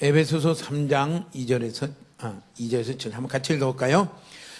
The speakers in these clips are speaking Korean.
에베소서 3장 2절에서 7 한번 같이 읽어볼까요?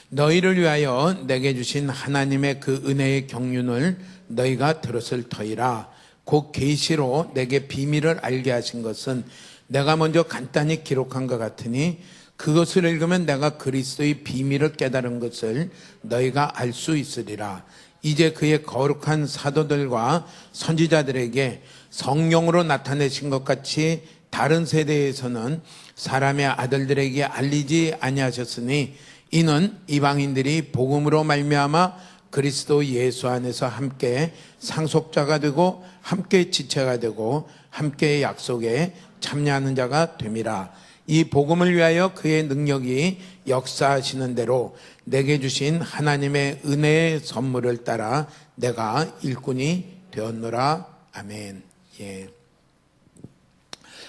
너희를 위하여 내게 주신 하나님의 그 은혜의 경륜을 너희가 들었을 터이라. 곧 계시로 내게 비밀을 알게 하신 것은 내가 먼저 간단히 기록한 것 같으니 그것을 읽으면 내가 그리스도의 비밀을 깨달은 것을 너희가 알 수 있으리라. 이제 그의 거룩한 사도들과 선지자들에게 성령으로 나타내신 것 같이 다른 세대에서는 사람의 아들들에게 알리지 아니하셨으니 이는 이방인들이 복음으로 말미암아 그리스도 예수 안에서 함께 상속자가 되고 함께 지체가 되고 함께 약속에 참여하는 자가 됨이라. 이 복음을 위하여 그의 능력이 역사하시는 대로 내게 주신 하나님의 은혜의 선물을 따라 내가 일꾼이 되었노라. 아멘. 예.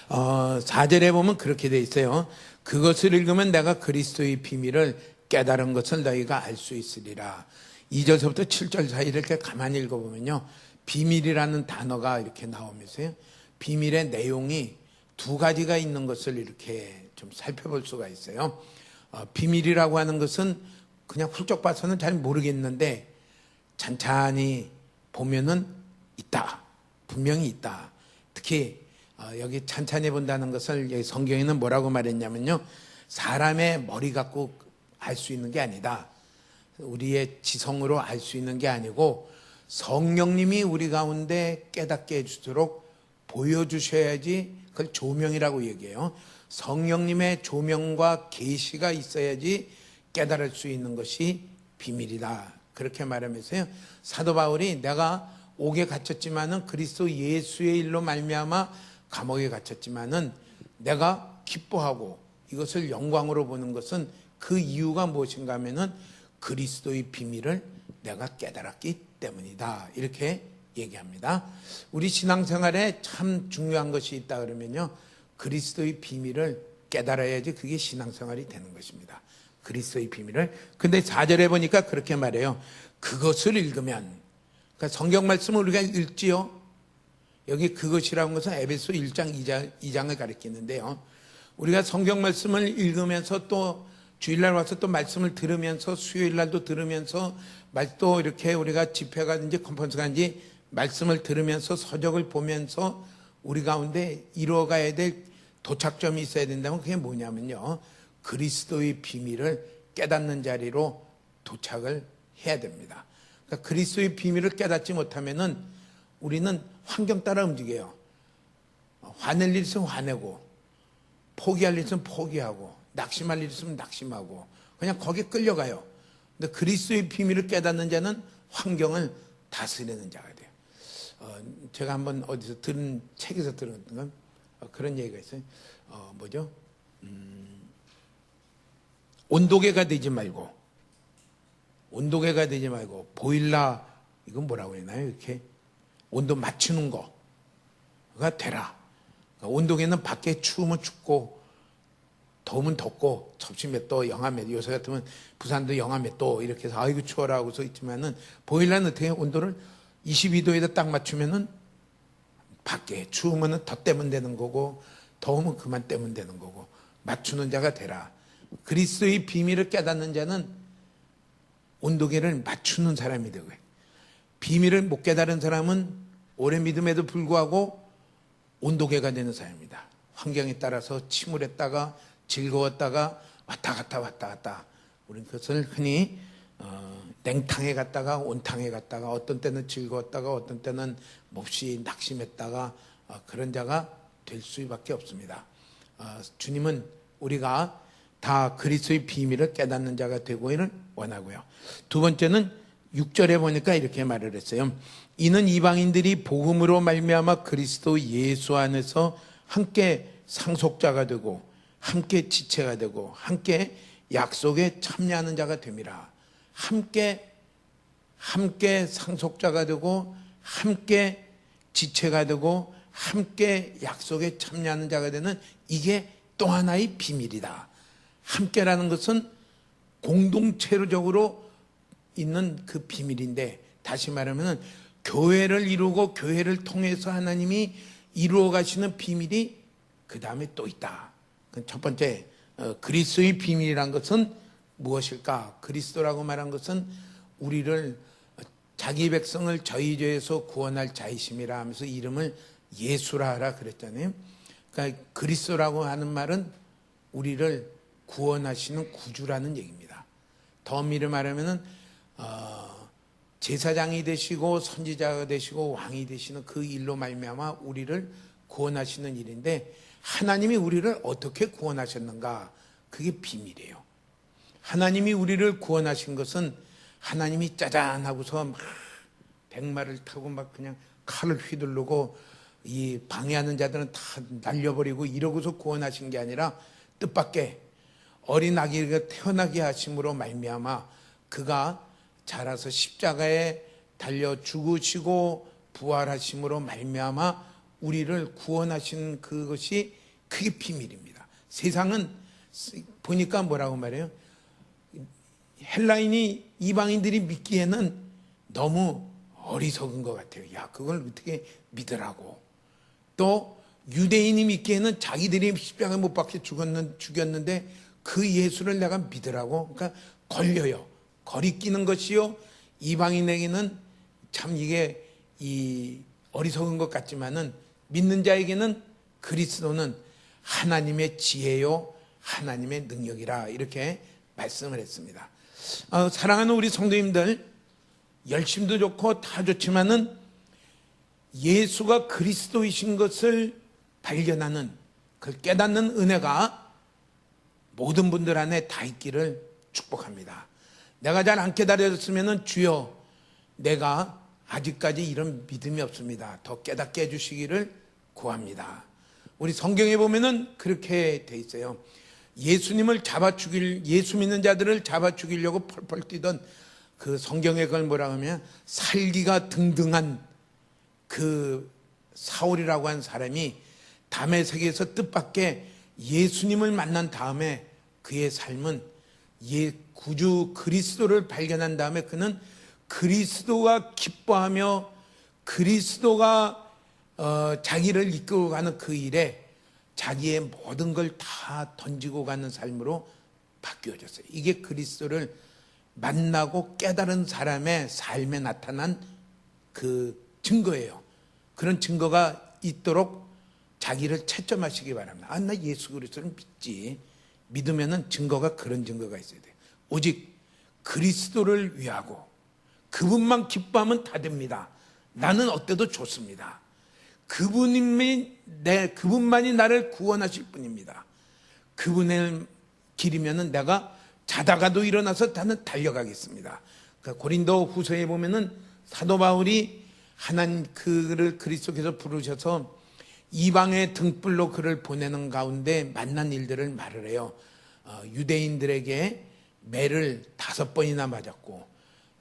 4절에 보면 그렇게 돼 있어요. 그것을 읽으면 내가 그리스도의 비밀을 깨달은 것을 너희가 알 수 있으리라. 2절서부터 7절 사이를 이렇게 가만히 읽어보면요, 비밀이라는 단어가 이렇게 나오면서요, 비밀의 내용이 두 가지가 있는 것을 이렇게 좀 살펴볼 수가 있어요. 비밀이라고 하는 것은 그냥 훌쩍 봐서는 잘 모르겠는데 찬찬히 보면은 있다, 분명히 있다. 특히 여기 찬찬히 본다는 것을 여기 성경에는 뭐라고 말했냐면요, 사람의 머리 갖고 알 수 있는 게 아니다, 우리의 지성으로 알 수 있는 게 아니고 성령님이 우리 가운데 깨닫게 해주도록 보여주셔야지, 그걸 조명이라고 얘기해요. 성령님의 조명과 계시가 있어야지 깨달을 수 있는 것이 비밀이다, 그렇게 말하면서요, 사도 바울이 내가 옥에 갇혔지만은 그리스도 예수의 일로 말미암아 감옥에 갇혔지만은 내가 기뻐하고 이것을 영광으로 보는 것은 그 이유가 무엇인가 하면은 그리스도의 비밀을 내가 깨달았기 때문이다, 이렇게 얘기합니다. 우리 신앙생활에 참 중요한 것이 있다 그러면요, 그리스도의 비밀을 깨달아야지 그게 신앙생활이 되는 것입니다. 그리스도의 비밀을. 근데 4절에 보니까 그렇게 말해요. 그것을 읽으면, 그러니까 성경 말씀을 우리가 읽지요. 여기 그것이라는 것은 에베소 1장 2장을 가리키는데요, 우리가 성경 말씀을 읽으면서 또 주일날 와서 또 말씀을 들으면서 수요일날도 들으면서 또 이렇게 우리가 집회 가든지 컨퍼런스 가든지 말씀을 들으면서 서적을 보면서 우리 가운데 이루어가야 될 도착점이 있어야 된다면 그게 뭐냐면요, 그리스도의 비밀을 깨닫는 자리로 도착을 해야 됩니다. 그러니까 그리스도의 비밀을 깨닫지 못하면은 우리는 환경 따라 움직여요. 화낼 일 있으면 화내고, 포기할 일 있으면 포기하고, 낙심할 일 있으면 낙심하고, 그냥 거기에 끌려가요. 근데 그리스도의 비밀을 깨닫는 자는 환경을 다스리는 자가 돼요. 제가 한번 어디서 들은, 책에서 들은 건 그런 얘기가 있어요. 뭐죠? 온도계가 되지 말고, 보일러, 이건 뭐라고 했나요? 이렇게 온도 맞추는 거가 되라. 그러니까 온도계는 밖에 추우면 춥고 더우면 덥고, 섭씨 몇 도, 영하 몇 도, 요새 같으면 부산도 영하 몇 도 이렇게 해서 아이고 추워라 하고 서 있지만은 보일러는 어떻게 온도를 22도에다 딱 맞추면은 밖에 추우면은 더 떼면 되는 거고 더우면 그만 떼면 되는 거고, 맞추는 자가 되라. 그리스도의 비밀을 깨닫는 자는 온도계를 맞추는 사람이 되고요, 비밀을 못 깨달은 사람은 오래 믿음에도 불구하고 온도계가 되는 사람입니다. 환경에 따라서 침울했다가 즐거웠다가 왔다 갔다. 우리는 그것을 흔히 냉탕에 갔다가 온탕에 갔다가, 어떤 때는 즐거웠다가 어떤 때는 몹시 낙심했다가, 그런 자가 될 수밖에 없습니다. 주님은 우리가 다 그리스도의 비밀을 깨닫는 자가 되고는 원하고요. 두 번째는 6절에 보니까 이렇게 말을 했어요. 이는 이방인들이 복음으로 말미암아 그리스도 예수 안에서 함께 상속자가 되고 함께 지체가 되고 함께 약속에 참여하는 자가 됨이라. 함께 상속자가 되고 함께 지체가 되고 함께 약속에 참여하는 자가 되는, 이게 또 하나의 비밀이다. 함께라는 것은 공동체적으로 있는 그 비밀인데, 다시 말하면 교회를 이루고 교회를 통해서 하나님이 이루어 가시는 비밀이 그 다음에 또 있다, 첫 번째, 그리스도의 비밀이란 것은 무엇일까? 그리스도라고 말한 것은 우리를, 자기 백성을 저희 죄에서 구원할 자이심이라 하면서 이름을 예수라 하라 그랬잖아요. 그러니까 그리스도라고 하는 말은 우리를 구원하시는 구주라는 얘기입니다. 더 엄밀히 말하면은 제사장이 되시고 선지자가 되시고 왕이 되시는 그 일로 말미암아 우리를 구원하시는 일인데, 하나님이 우리를 어떻게 구원하셨는가? 그게 비밀이에요. 하나님이 우리를 구원하신 것은 하나님이 짜잔 하고서 막 백마를 타고 막 그냥 칼을 휘두르고 이 방해하는 자들은 다 날려버리고 이러고서 구원하신 게 아니라, 뜻밖의 어린 아기가 태어나게 하심으로 말미암아 그가 자라서 십자가에 달려 죽으시고 부활하심으로 말미암아 우리를 구원하신 그것이, 그게 비밀입니다. 세상은 보니까 뭐라고 말해요? 헬라인이, 이방인들이 믿기에는 너무 어리석은 것 같아요. 야, 그걸 어떻게 믿으라고. 또 유대인이 믿기에는 자기들이 십자가에 못 박혀 죽였는데 그 예수를 내가 믿으라고. 그러니까 걸려요. 거리끼는 것이요, 이방인에게는 참 이게 어리석은 것 같지만은, 믿는 자에게는 그리스도는 하나님의 지혜요 하나님의 능력이라, 이렇게 말씀을 했습니다. 사랑하는 우리 성도님들, 열심도 좋고 다 좋지만은 예수가 그리스도이신 것을 발견하는, 그걸 깨닫는 은혜가 모든 분들 안에 다 있기를 축복합니다. 내가 잘 안 깨달았으면 주여, 내가 아직까지 이런 믿음이 없습니다, 더 깨닫게 해주시기를 구합니다. 우리 성경에 보면은 그렇게 돼 있어요. 예수님을 예수 믿는 자들을 잡아 죽이려고 펄펄 뛰던 그 성경에 그걸 뭐라고 하면, 살기가 등등한 그 사울이라고 한 사람이 다메섹에서 뜻밖의 예수님을 만난 다음에 그의 삶은 구주 그리스도를 발견한 다음에 그는 그리스도가 기뻐하며 그리스도가 자기를 이끌고 가는 그 일에 자기의 모든 걸 다 던지고 가는 삶으로 바뀌어졌어요. 이게 그리스도를 만나고 깨달은 사람의 삶에 나타난 그 증거예요. 그런 증거가 있도록 자기를 채점하시기 바랍니다. 나 예수 그리스도를 믿지. 믿으면은 증거가, 그런 증거가 있어야 돼요. 오직 그리스도를 위하고 그분만 기뻐하면 다 됩니다. 나는 어때도 좋습니다. 그분만이 나를 구원하실 분입니다. 그분의 길이면은 내가 자다가도 일어나서 나는 달려가겠습니다. 그러니까 고린도 후서에 보면은 사도 바울이 하나님 그를 그리스도께서 부르셔서 이방의 등불로 그를 보내는 가운데 만난 일들을 말을 해요. 유대인들에게 매를 5번이나 맞았고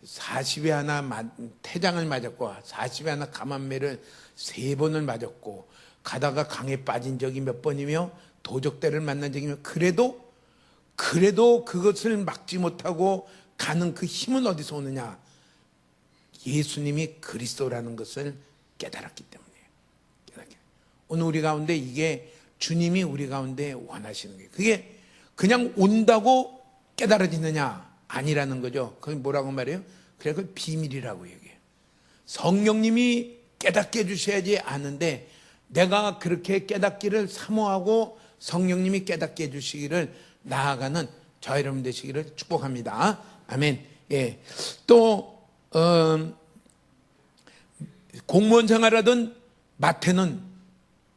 40에 하나 태장을 맞았고 40에 하나 감한매를 3번을 맞았고, 가다가 강에 빠진 적이 몇 번이며 도적대를 만난 적이며, 그래도 그것을 막지 못하고 가는 그 힘은 어디서 오느냐? 예수님이 그리스도라는 것을 깨달았기 때문이에요. 오늘 우리 가운데 이게 주님이 우리 가운데 원하시는 거예요. 그게 그냥 온다고 깨달아지느냐? 아니라는 거죠. 그게 뭐라고 말해요? 그래, 그 비밀이라고 얘기해요. 성령님이 깨닫게 해주셔야지 아는데, 내가 그렇게 깨닫기를 사모하고 성령님이 깨닫게 해주시기를 나아가는 저 여러분 되시기를 축복합니다. 아멘. 예. 또 공무원 생활하던 마태는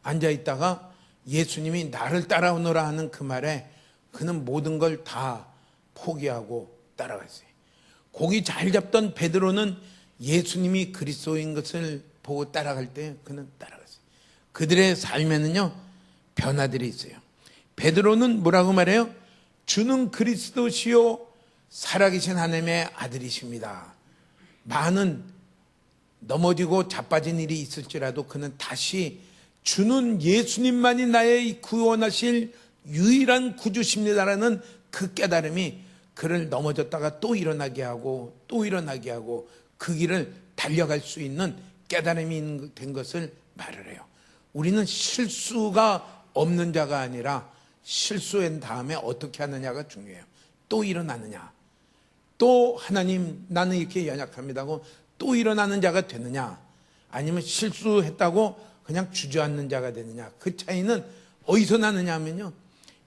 앉아있다가 예수님이 나를 따라오너라 하는 그 말에 그는 모든 걸 다 포기하고 따라갔어요. 고기 잘 잡던 베드로는 예수님이 그리스도인 것을 보고 따라갈 때 그는 따라갔어요. 그들의 삶에는요 변화들이 있어요. 베드로는 뭐라고 말해요? 주는 그리스도시요 살아계신 하나님의 아들이십니다. 많은 넘어지고 자빠진 일이 있을지라도 그는 다시 주는 예수님만이 나의 구원하실 유일한 구주십니다라는 그 깨달음이 그를 넘어졌다가 또 일어나게 하고 또 일어나게 하고 그 길을 달려갈 수 있는 깨달음이 된 것을 말을 해요. 우리는 실수가 없는 자가 아니라 실수한 다음에 어떻게 하느냐가 중요해요. 또 일어나느냐, 또 하나님 나는 이렇게 연약합니다고 또 일어나는 자가 되느냐, 아니면 실수했다고 그냥 주저앉는 자가 되느냐. 그 차이는 어디서 나느냐 하면요,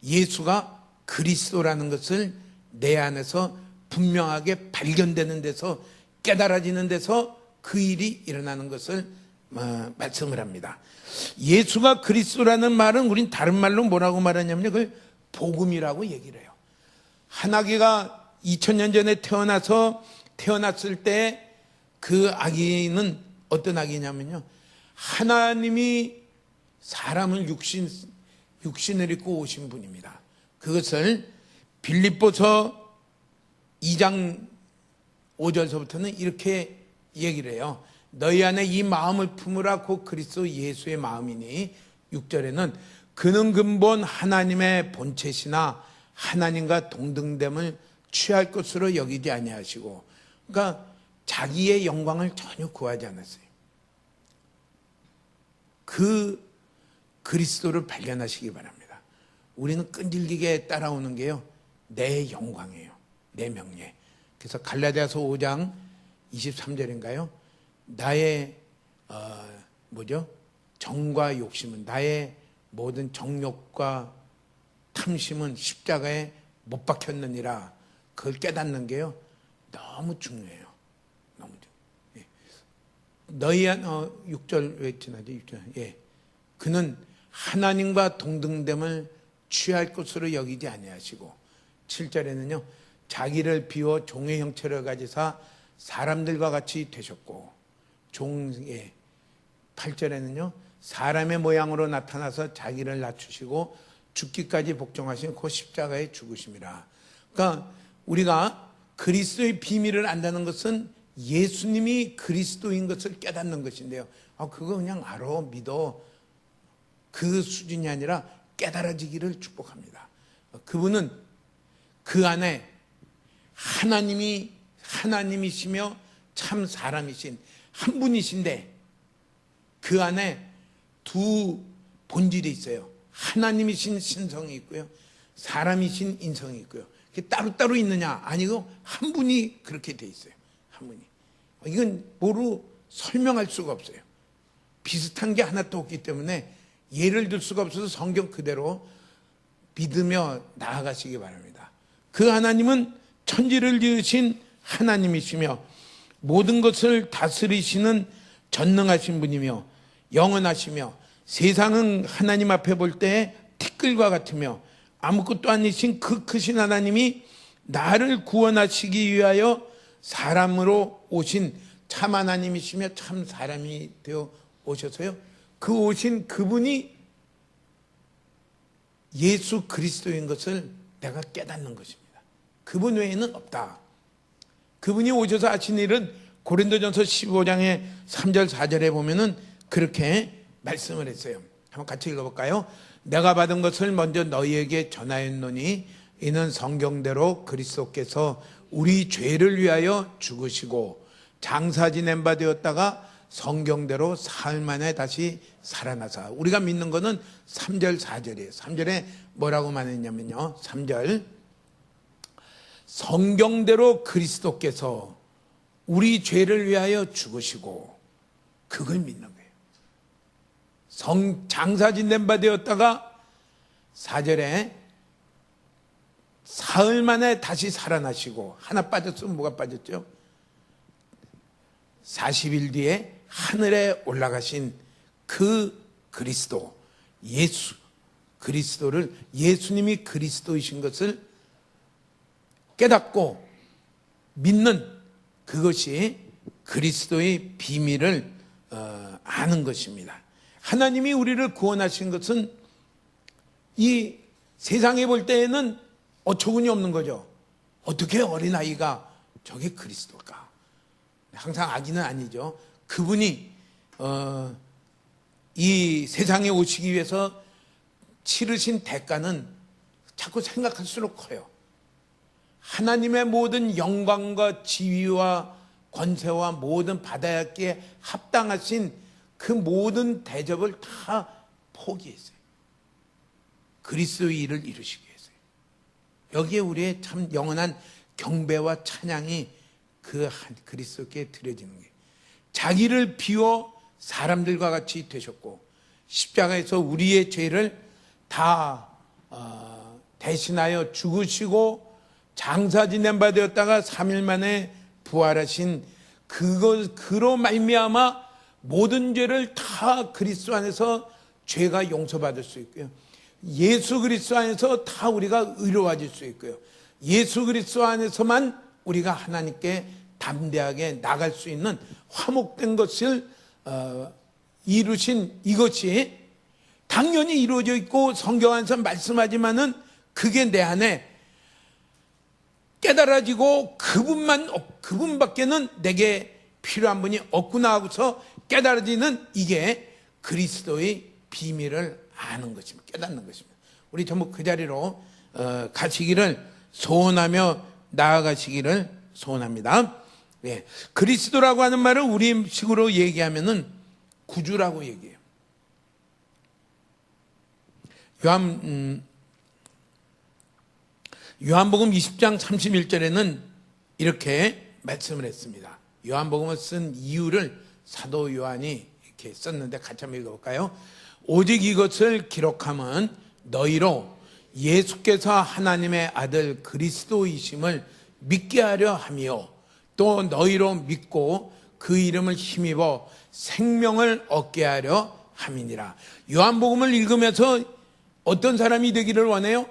예수가 그리스도라는 것을 내 안에서 분명하게 발견되는 데서, 깨달아지는 데서 그 일이 일어나는 것을 말씀을 합니다. 예수가 그리스도라는 말은 우린 다른 말로 뭐라고 말하냐면요, 그걸 복음이라고 얘기를 해요. 한 아기가 2000년 전에 태어났을 때 그 아기는 어떤 아기냐면요, 하나님이 사람을 육신을 입고 오신 분입니다. 그것을 빌립보서 2장 5절서부터는 이렇게 얘기를 해요. 너희 안에 이 마음을 품으라 곧 그리스도 예수의 마음이니, 6절에는 그는 근본 하나님의 본체시나 하나님과 동등됨을 취할 것으로 여기지 아니하시고, 그러니까 자기의 영광을 전혀 구하지 않았어요. 그 그리스도를 발견하시기 바랍니다. 우리는 끈질기게 따라오는 게요, 내 영광이에요. 내 명예. 그래서 갈라디아서 5장 23절인가요? 나의 정과 욕심은, 나의 모든 정욕과 탐심은 십자가에 못 박혔느니라. 그걸 깨닫는 게요, 너무 중요해요. 너무 중요해요. 너희 6절 왜 지나죠? 6절. 예. 그는 하나님과 동등됨을 취할 것으로 여기지 아니하시고, 7절에는요, 자기를 비워 종의 형체를 가지사 사람들과 같이 되셨고, 8절에는요, 사람의 모양으로 나타나서 자기를 낮추시고 죽기까지 복종하신 그 십자가에 죽으심이라. 그러니까 우리가 그리스도의 비밀을 안다는 것은 예수님이 그리스도인 것을 깨닫는 것인데요, 그거 그냥 알아, 믿어, 그 수준이 아니라 깨달아지기를 축복합니다. 그분은 그 안에 하나님이시며 참 사람이신 한 분이신데, 그 안에 두 본질이 있어요. 하나님이신 신성이 있고요, 사람이신 인성이 있고요. 그게 따로따로 있느냐? 아니고 한 분이 그렇게 돼 있어요. 한 분이. 이건 뭐로 설명할 수가 없어요. 비슷한 게 하나도 없기 때문에 예를 들 수가 없어서 성경 그대로 믿으며 나아가시기 바랍니다. 그 하나님은 천지를 지으신 하나님이시며 모든 것을 다스리시는 전능하신 분이며 영원하시며, 세상은 하나님 앞에 볼 때 티끌과 같으며 아무것도 아니신 그 크신 하나님이 나를 구원하시기 위하여 사람으로 오신 참 하나님이시며 참 사람이 되어 오셔서요, 그 오신 그분이 예수 그리스도인 것을 내가 깨닫는 것입니다. 그분 외에는 없다. 그분이 오셔서 하신 일은 고린도전서 15장의 3절 4절에 보면은 그렇게 말씀을 했어요. 한번 같이 읽어볼까요? 내가 받은 것을 먼저 너희에게 전하였노니 이는 성경대로 그리스도께서 우리 죄를 위하여 죽으시고 장사 지낸 바 되었다가 성경대로 사흘 만에 다시 살아나사. 우리가 믿는 것은 3절 4절이에요. 3절에 뭐라고 말했냐면요, 3절 성경대로 그리스도께서 우리 죄를 위하여 죽으시고, 그걸 믿는 거예요. 장사 지낸 바 되었다가 4절에 사흘 만에 다시 살아나시고, 하나 빠졌으면 뭐가 빠졌죠? 40일 뒤에 하늘에 올라가신 그 그리스도, 예수 그리스도를, 예수님이 그리스도이신 것을 깨닫고 믿는, 그것이 그리스도의 비밀을 아는 것입니다. 하나님이 우리를 구원하신 것은 이 세상에 볼 때에는 어처구니 없는 거죠. 어떻게 어린아이가 저게 그리스도일까? 항상 아기는 아니죠. 그분이 이 세상에 오시기 위해서 치르신 대가는 자꾸 생각할수록 커요. 하나님의 모든 영광과 지위와 권세와 모든 받아야 할게 합당하신 그 모든 대접을 다 포기했어요. 그리스도의 일을 이루시기 위해서요. 여기에 우리의 참 영원한 경배와 찬양이 그 그리스도께 드려지는 거예요. 자기를 비워 사람들과 같이 되셨고 십자가에서 우리의 죄를 다 대신하여 죽으시고 장사 지낸 바 되었다가 3일 만에 부활하신 그로 말미암아 모든 죄를 다 그리스도 안에서 죄가 용서받을 수 있고요. 예수 그리스도 안에서 다 우리가 의로워질 수 있고요. 예수 그리스도 안에서만 우리가 하나님께 담대하게 나갈 수 있는 화목된 것을 이루신 이것이 당연히 이루어져 있고 성경 안에서 말씀하지만은 그게 내 안에 깨달아지고 그분밖에는 내게 필요한 분이 없구나 하고서 깨달아지는 이게 그리스도의 비밀을 아는 것입니다. 깨닫는 것입니다. 우리 전부 그 자리로 가시기를 소원하며 나아가시기를 소원합니다. 예, 그리스도라고 하는 말을 우리식으로 얘기하면은 구주라고 얘기해요. 요한복음 20장 31절에는 이렇게 말씀을 했습니다. 요한복음을 쓴 이유를 사도 요한이 이렇게 썼는데 같이 한번 읽어볼까요? 오직 이것을 기록함은 너희로 예수께서 하나님의 아들 그리스도이심을 믿게 하려 함이요 또 너희로 믿고 그 이름을 힘입어 생명을 얻게 하려 함이니라. 요한복음을 읽으면서 어떤 사람이 되기를 원해요?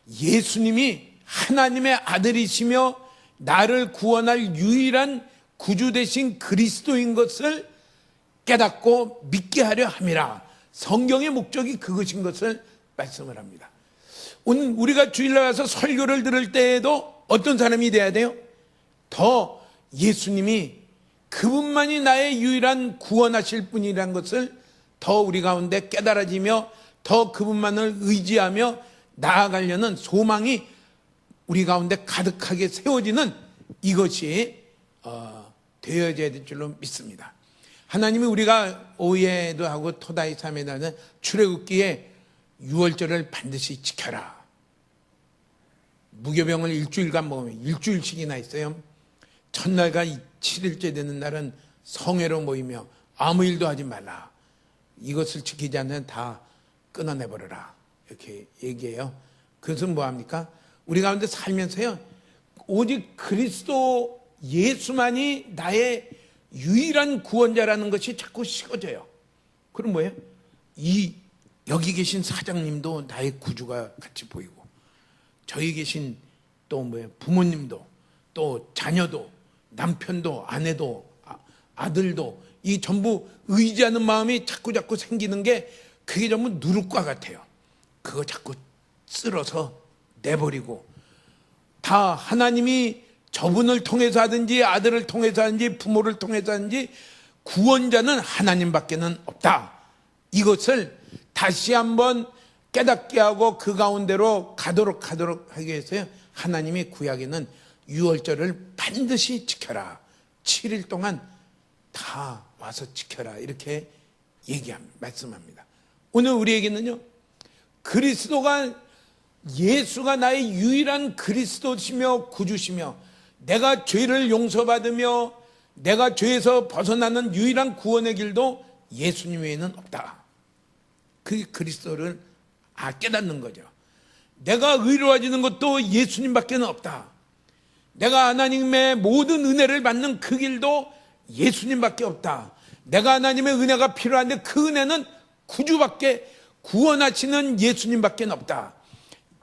예수님이 하나님의 아들이시며 나를 구원할 유일한 구주 되신 그리스도인 것을 깨닫고 믿게 하려 함이라. 성경의 목적이 그것인 것을 말씀을 합니다. 오늘 우리가 주일날 와서 설교를 들을 때에도 어떤 사람이 돼야 돼요? 더 예수님이 그분만이 나의 유일한 구원하실 분이라는 것을 더 우리 가운데 깨달아지며 더 그분만을 의지하며 나아가려는 소망이 우리 가운데 가득하게 세워지는 이것이 되어져야 될 줄로 믿습니다. 하나님이 우리가 오예도 하고 토다이 3의 날은 출애굽기에 6월절을 반드시 지켜라. 무교병을 일주일간 먹으면 일주일씩이나 있어요. 첫날과 7일째 되는 날은 성회로 모이며 아무 일도 하지 말라. 이것을 지키지 않으면 다 끊어내버려라. 이렇게 얘기해요. 그것은 뭐합니까? 우리 가운데 살면서요, 오직 그리스도 예수만이 나의 유일한 구원자라는 것이 자꾸 식어져요. 그럼 뭐예요? 여기 계신 사장님도 나의 구주가 같이 보이고, 저기 계신 또 부모님도, 또 자녀도, 남편도, 아내도, 아들도, 이 전부 의지하는 마음이 자꾸 생기는 게 그게 전부 누룩과 같아요. 그거 자꾸 쓸어서 내버리고, 다 하나님이 저분을 통해서 하든지 아들을 통해서 하든지 부모를 통해서 하든지 구원자는 하나님밖에는 없다. 이것을 다시 한번 깨닫게 하고 그 가운데로 가도록 하기 위해서요, 하나님이 구약에는 6월절을 반드시 지켜라. 7일 동안 다 와서 지켜라. 이렇게 말씀합니다. 오늘 우리에게는요, 예수가 나의 유일한 그리스도시며 구주시며 내가 죄를 용서받으며 내가 죄에서 벗어나는 유일한 구원의 길도 예수님 외에는 없다. 그게 그리스도를 깨닫는 거죠. 내가 의로워지는 것도 예수님밖에는 없다. 내가 하나님의 모든 은혜를 받는 그 길도 예수님밖에 없다. 내가 하나님의 은혜가 필요한데 그 은혜는 구원하시는 예수님밖에 없다.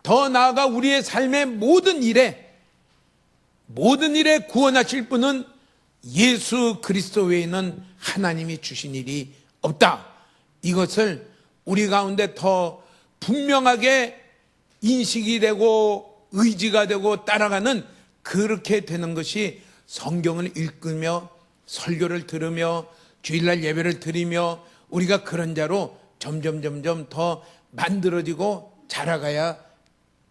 더 나아가 우리의 삶의 모든 일에 구원하실 분은 예수 그리스도 외에는 하나님이 주신 일이 없다. 이것을 우리 가운데 더 분명하게 인식이 되고 의지가 되고 따라가는, 그렇게 되는 것이 성경을 읽으며 설교를 들으며 주일날 예배를 드리며 우리가 그런 자로 점점 더 만들어지고 자라가야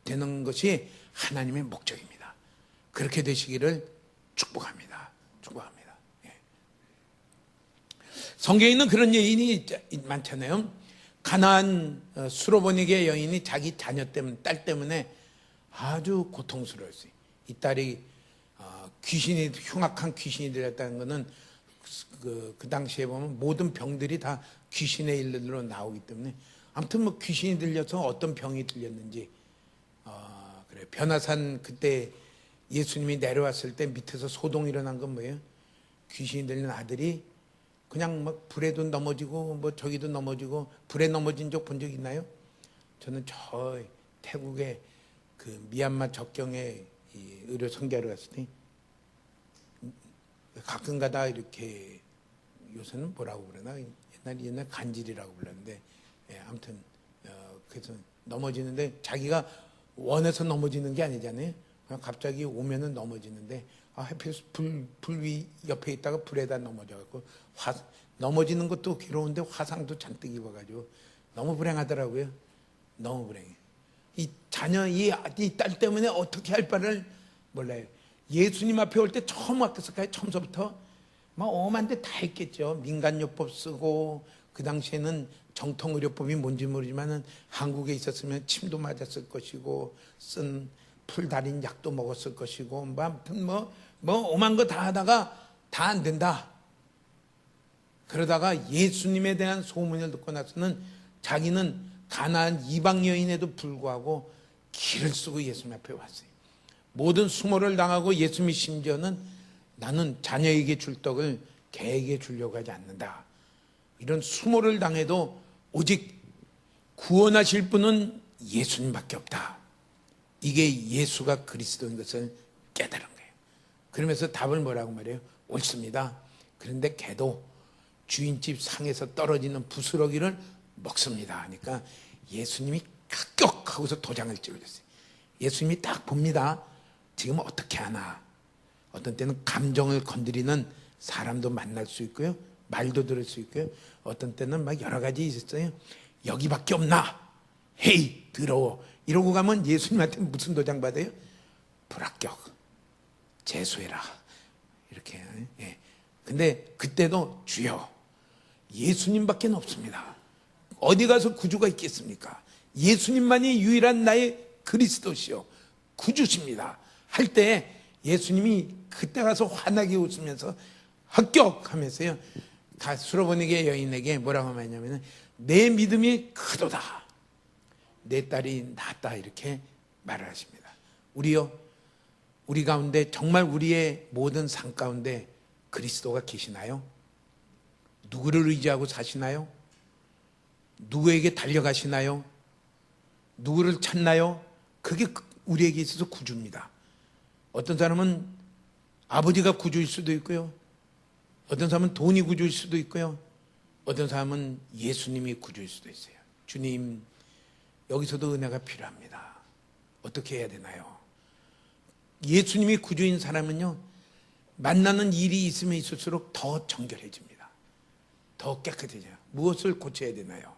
되는 것이 하나님의 목적입니다. 그렇게 되시기를 축복합니다. 예. 성경에 있는 그런 예인이 많잖아요. 가나안 수로보니게 여인이 자기 자녀 때문에, 딸 때문에 아주 고통스러웠어요. 이 딸이 귀신이, 흉악한 귀신이 들렸다는 것은 그 당시에 보면 모든 병들이 다 귀신의 일로 나오기 때문에, 아무튼 뭐 귀신이 들려서 어떤 병이 들렸는지, 그래, 변화산 그때 예수님이 내려왔을 때 밑에서 소동이 일어난 건 뭐예요? 귀신이 들린 아들이 그냥 막 불에도 넘어지고 뭐 저기도 넘어지고, 불에 넘어진 적 본 적 있나요? 저는 저 태국의 그 미얀마 접경에 이 의료 선교하러 갔을 때 가끔가다 이렇게, 요새는 뭐라고 그러나, 옛날 간질이라고 불렀는데, 아무튼 그래서 넘어지는데 자기가 원해서 넘어지는 게 아니잖아요. 그냥 갑자기 오면은 넘어지는데, 하필 불 위 옆에 있다가 불에다 넘어져갖고 넘어지는 것도 괴로운데 화상도 잔뜩 입어가지고 너무 불행하더라고요. 너무 불행해. 이 자녀, 이 딸 때문에 어떻게 할 바를 몰라요. 예수님 앞에 올 때 처음 왔을까요? 처음서부터 막 엄한 데 다 했겠죠. 민간요법 쓰고, 그 당시에는 정통의료법이 뭔지 모르지만은 한국에 있었으면 침도 맞았을 것이고, 쓴 풀 달인 약도 먹었을 것이고, 뭐 아무튼 뭐 오만 거 다 하다가 다 안 된다. 그러다가 예수님에 대한 소문을 듣고 나서는 자기는 가나안 이방 여인에도 불구하고 길을 쓰고 예수님 앞에 왔어요. 모든 수모를 당하고 예수님이 심지어는 나는 자녀에게 줄 떡을 개에게 주려고 하지 않는다. 이런 수모를 당해도 오직 구원하실 분은 예수님밖에 없다. 이게 예수가 그리스도인 것을 깨달은 거예요. 그러면서 답을 뭐라고 말해요? 옳습니다. 그런데 개도 주인집 상에서 떨어지는 부스러기를 먹습니다. 하니까 예수님이 합격하고서 도장을 찍어줬어요. 예수님이 딱 봅니다. 지금 어떻게 하나. 어떤 때는 감정을 건드리는 사람도 만날 수 있고요, 말도 들을 수 있고요, 어떤 때는 막 여러 가지 있었어요. 여기밖에 없나? 헤이 더러워. 이러고 가면 예수님한테 무슨 도장 받아요? 불합격, 재수해라, 이렇게. 근데 그때도 주여, 예수님밖에 없습니다. 어디 가서 구주가 있겠습니까? 예수님만이 유일한 나의 그리스도시요 구주십니다. 할 때 예수님이 그때 가서 환하게 웃으면서 합격하면서요, 수로보니게 여인에게 뭐라고 말했냐면, 내 믿음이 크도다, 내 딸이 낫다, 이렇게 말을 하십니다. 우리 가운데 정말 우리의 모든 삶 가운데 그리스도가 계시나요? 누구를 의지하고 사시나요? 누구에게 달려가시나요? 누구를 찾나요? 그게 우리에게 있어서 구주입니다. 어떤 사람은 아버지가 구주일 수도 있고요, 어떤 사람은 돈이 구주일 수도 있고요, 어떤 사람은 예수님이 구주일 수도 있어요. 주님, 여기서도 은혜가 필요합니다. 어떻게 해야 되나요? 예수님이 구주인 사람은요, 만나는 일이 있으면 있을수록 더 정결해집니다. 더 깨끗해져요. 무엇을 고쳐야 되나요?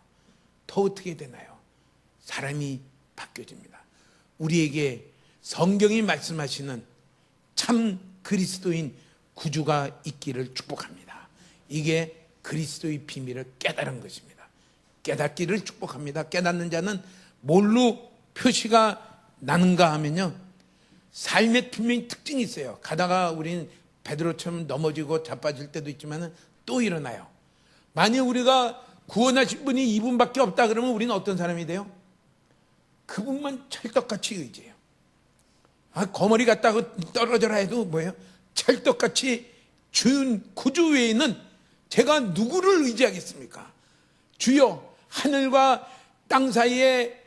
더 어떻게 되나요? 사람이 바뀌어집니다. 우리에게 성경이 말씀하시는 참 그리스도인 구주가 있기를 축복합니다. 이게 그리스도의 비밀을 깨달은 것입니다. 깨닫기를 축복합니다. 깨닫는 자는 뭘로 표시가 나는가 하면요, 삶의 분명히 특징이 있어요. 가다가 우리는 베드로처럼 넘어지고 자빠질 때도 있지만 또 일어나요. 만약 우리가 구원하신 분이 이분밖에 없다 그러면 우리는 어떤 사람이 돼요? 그분만 찰떡같이 의지해요. 거머리 갖다가 떨어져라 해도 뭐예요? 찰떡같이 주인 구주 외에는 제가 누구를 의지하겠습니까? 주여, 하늘과 땅 사이에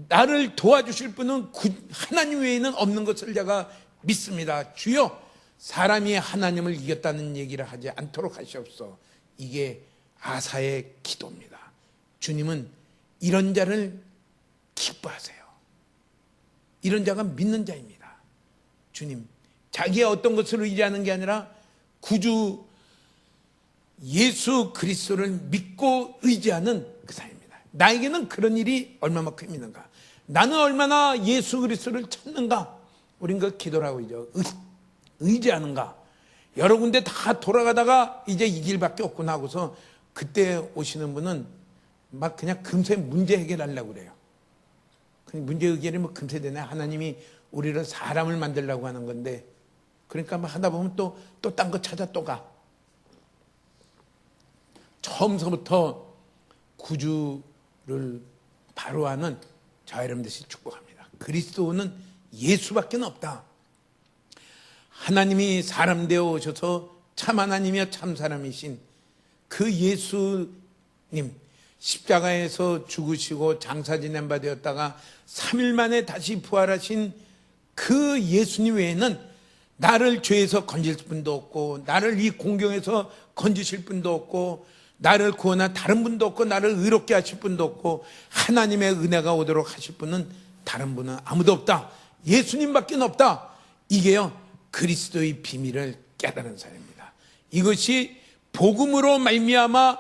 나를 도와주실 분은 하나님 외에는 없는 것을 제가 믿습니다. 주여, 사람이 하나님을 이겼다는 얘기를 하지 않도록 하시옵소서. 이게 아사의 기도입니다. 주님은 이런 자를 기뻐하세요. 이런 자가 믿는 자입니다. 주님, 자기의 어떤 것을 의지하는 게 아니라 구주 예수 그리스도를 믿고 의지하는 그 사람입니다. 나에게는 그런 일이 얼마만큼 있는가? 나는 얼마나 예수 그리스도를 찾는가? 우린 그 기도라고 하죠. 의지하는가? 여러 군데 다 돌아가다가 이제 이 길밖에 없구나 하고서 그때 오시는 분은 막 그냥 금세 문제 해결하려고 그래요. 문제 해결이 뭐 금세 되네. 하나님이 우리를 사람을 만들려고 하는 건데, 그러니까 막 하다 보면 또 딴 거 찾아 또 가. 처음서부터 구주를 바로 하는 저 여러분들이 축복합니다. 그리스도는 예수밖에 없다. 하나님이 사람 되어 오셔서 참 하나님이여 참 사람이신 그 예수님, 십자가에서 죽으시고 장사 지낸 바 되었다가 3일 만에 다시 부활하신 그 예수님 외에는 나를 죄에서 건질 분도 없고, 나를 이 공경에서 건지실 분도 없고, 나를 구원한 다른 분도 없고, 나를 의롭게 하실 분도 없고, 하나님의 은혜가 오도록 하실 분은 다른 분은 아무도 없다. 예수님밖에 없다. 이게요, 그리스도의 비밀을 깨달은 사람입니다. 이것이 복음으로 말미암아,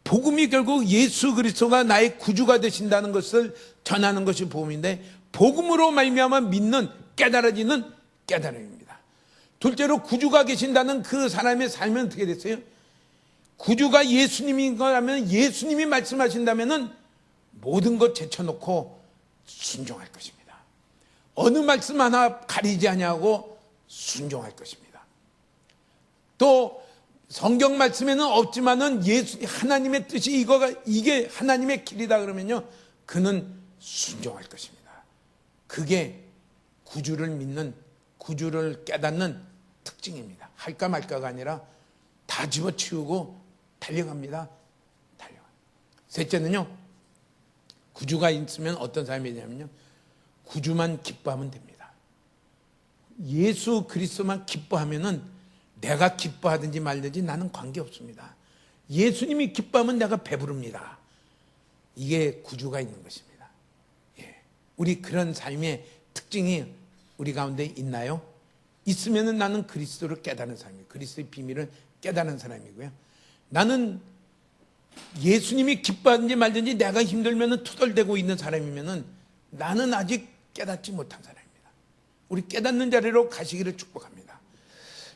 복음이 결국 예수 그리스도가 나의 구주가 되신다는 것을 전하는 것이 복음인데, 복음으로 말미암아 믿는, 깨달아지는 깨달음입니다. 둘째로 구주가 계신다는 그 사람의 삶은 어떻게 됐어요? 구주가 예수님인 거라면, 예수님이 말씀하신다면 모든 것 제쳐놓고 순종할 것입니다. 어느 말씀 하나 가리지 아니하고 순종할 것입니다. 또 성경 말씀에는 없지만은 하나님의 뜻이 이게 하나님의 길이다 그러면요, 그는 순종할 것입니다. 그게 구주를 믿는, 구주를 깨닫는 특징입니다. 할까 말까가 아니라 다 집어치우고 달려갑니다. 셋째는요, 구주가 있으면 어떤 사람이 되냐면요, 구주만 기뻐하면 됩니다. 예수 그리스도만 기뻐하면은 내가 기뻐하든지 말든지 나는 관계없습니다. 예수님이 기뻐하면 내가 배부릅니다. 이게 구주가 있는 것입니다. 예. 우리 그런 삶의 특징이 우리 가운데 있나요? 있으면 나는 그리스도를 깨닫는 사람이에요. 그리스도의 비밀을 깨닫는 사람이고요. 나는 예수님이 기뻐하든지 말든지 내가 힘들면 투덜대고 있는 사람이면 나는 아직 깨닫지 못한 사람입니다. 우리 깨닫는 자리로 가시기를 축복합니다.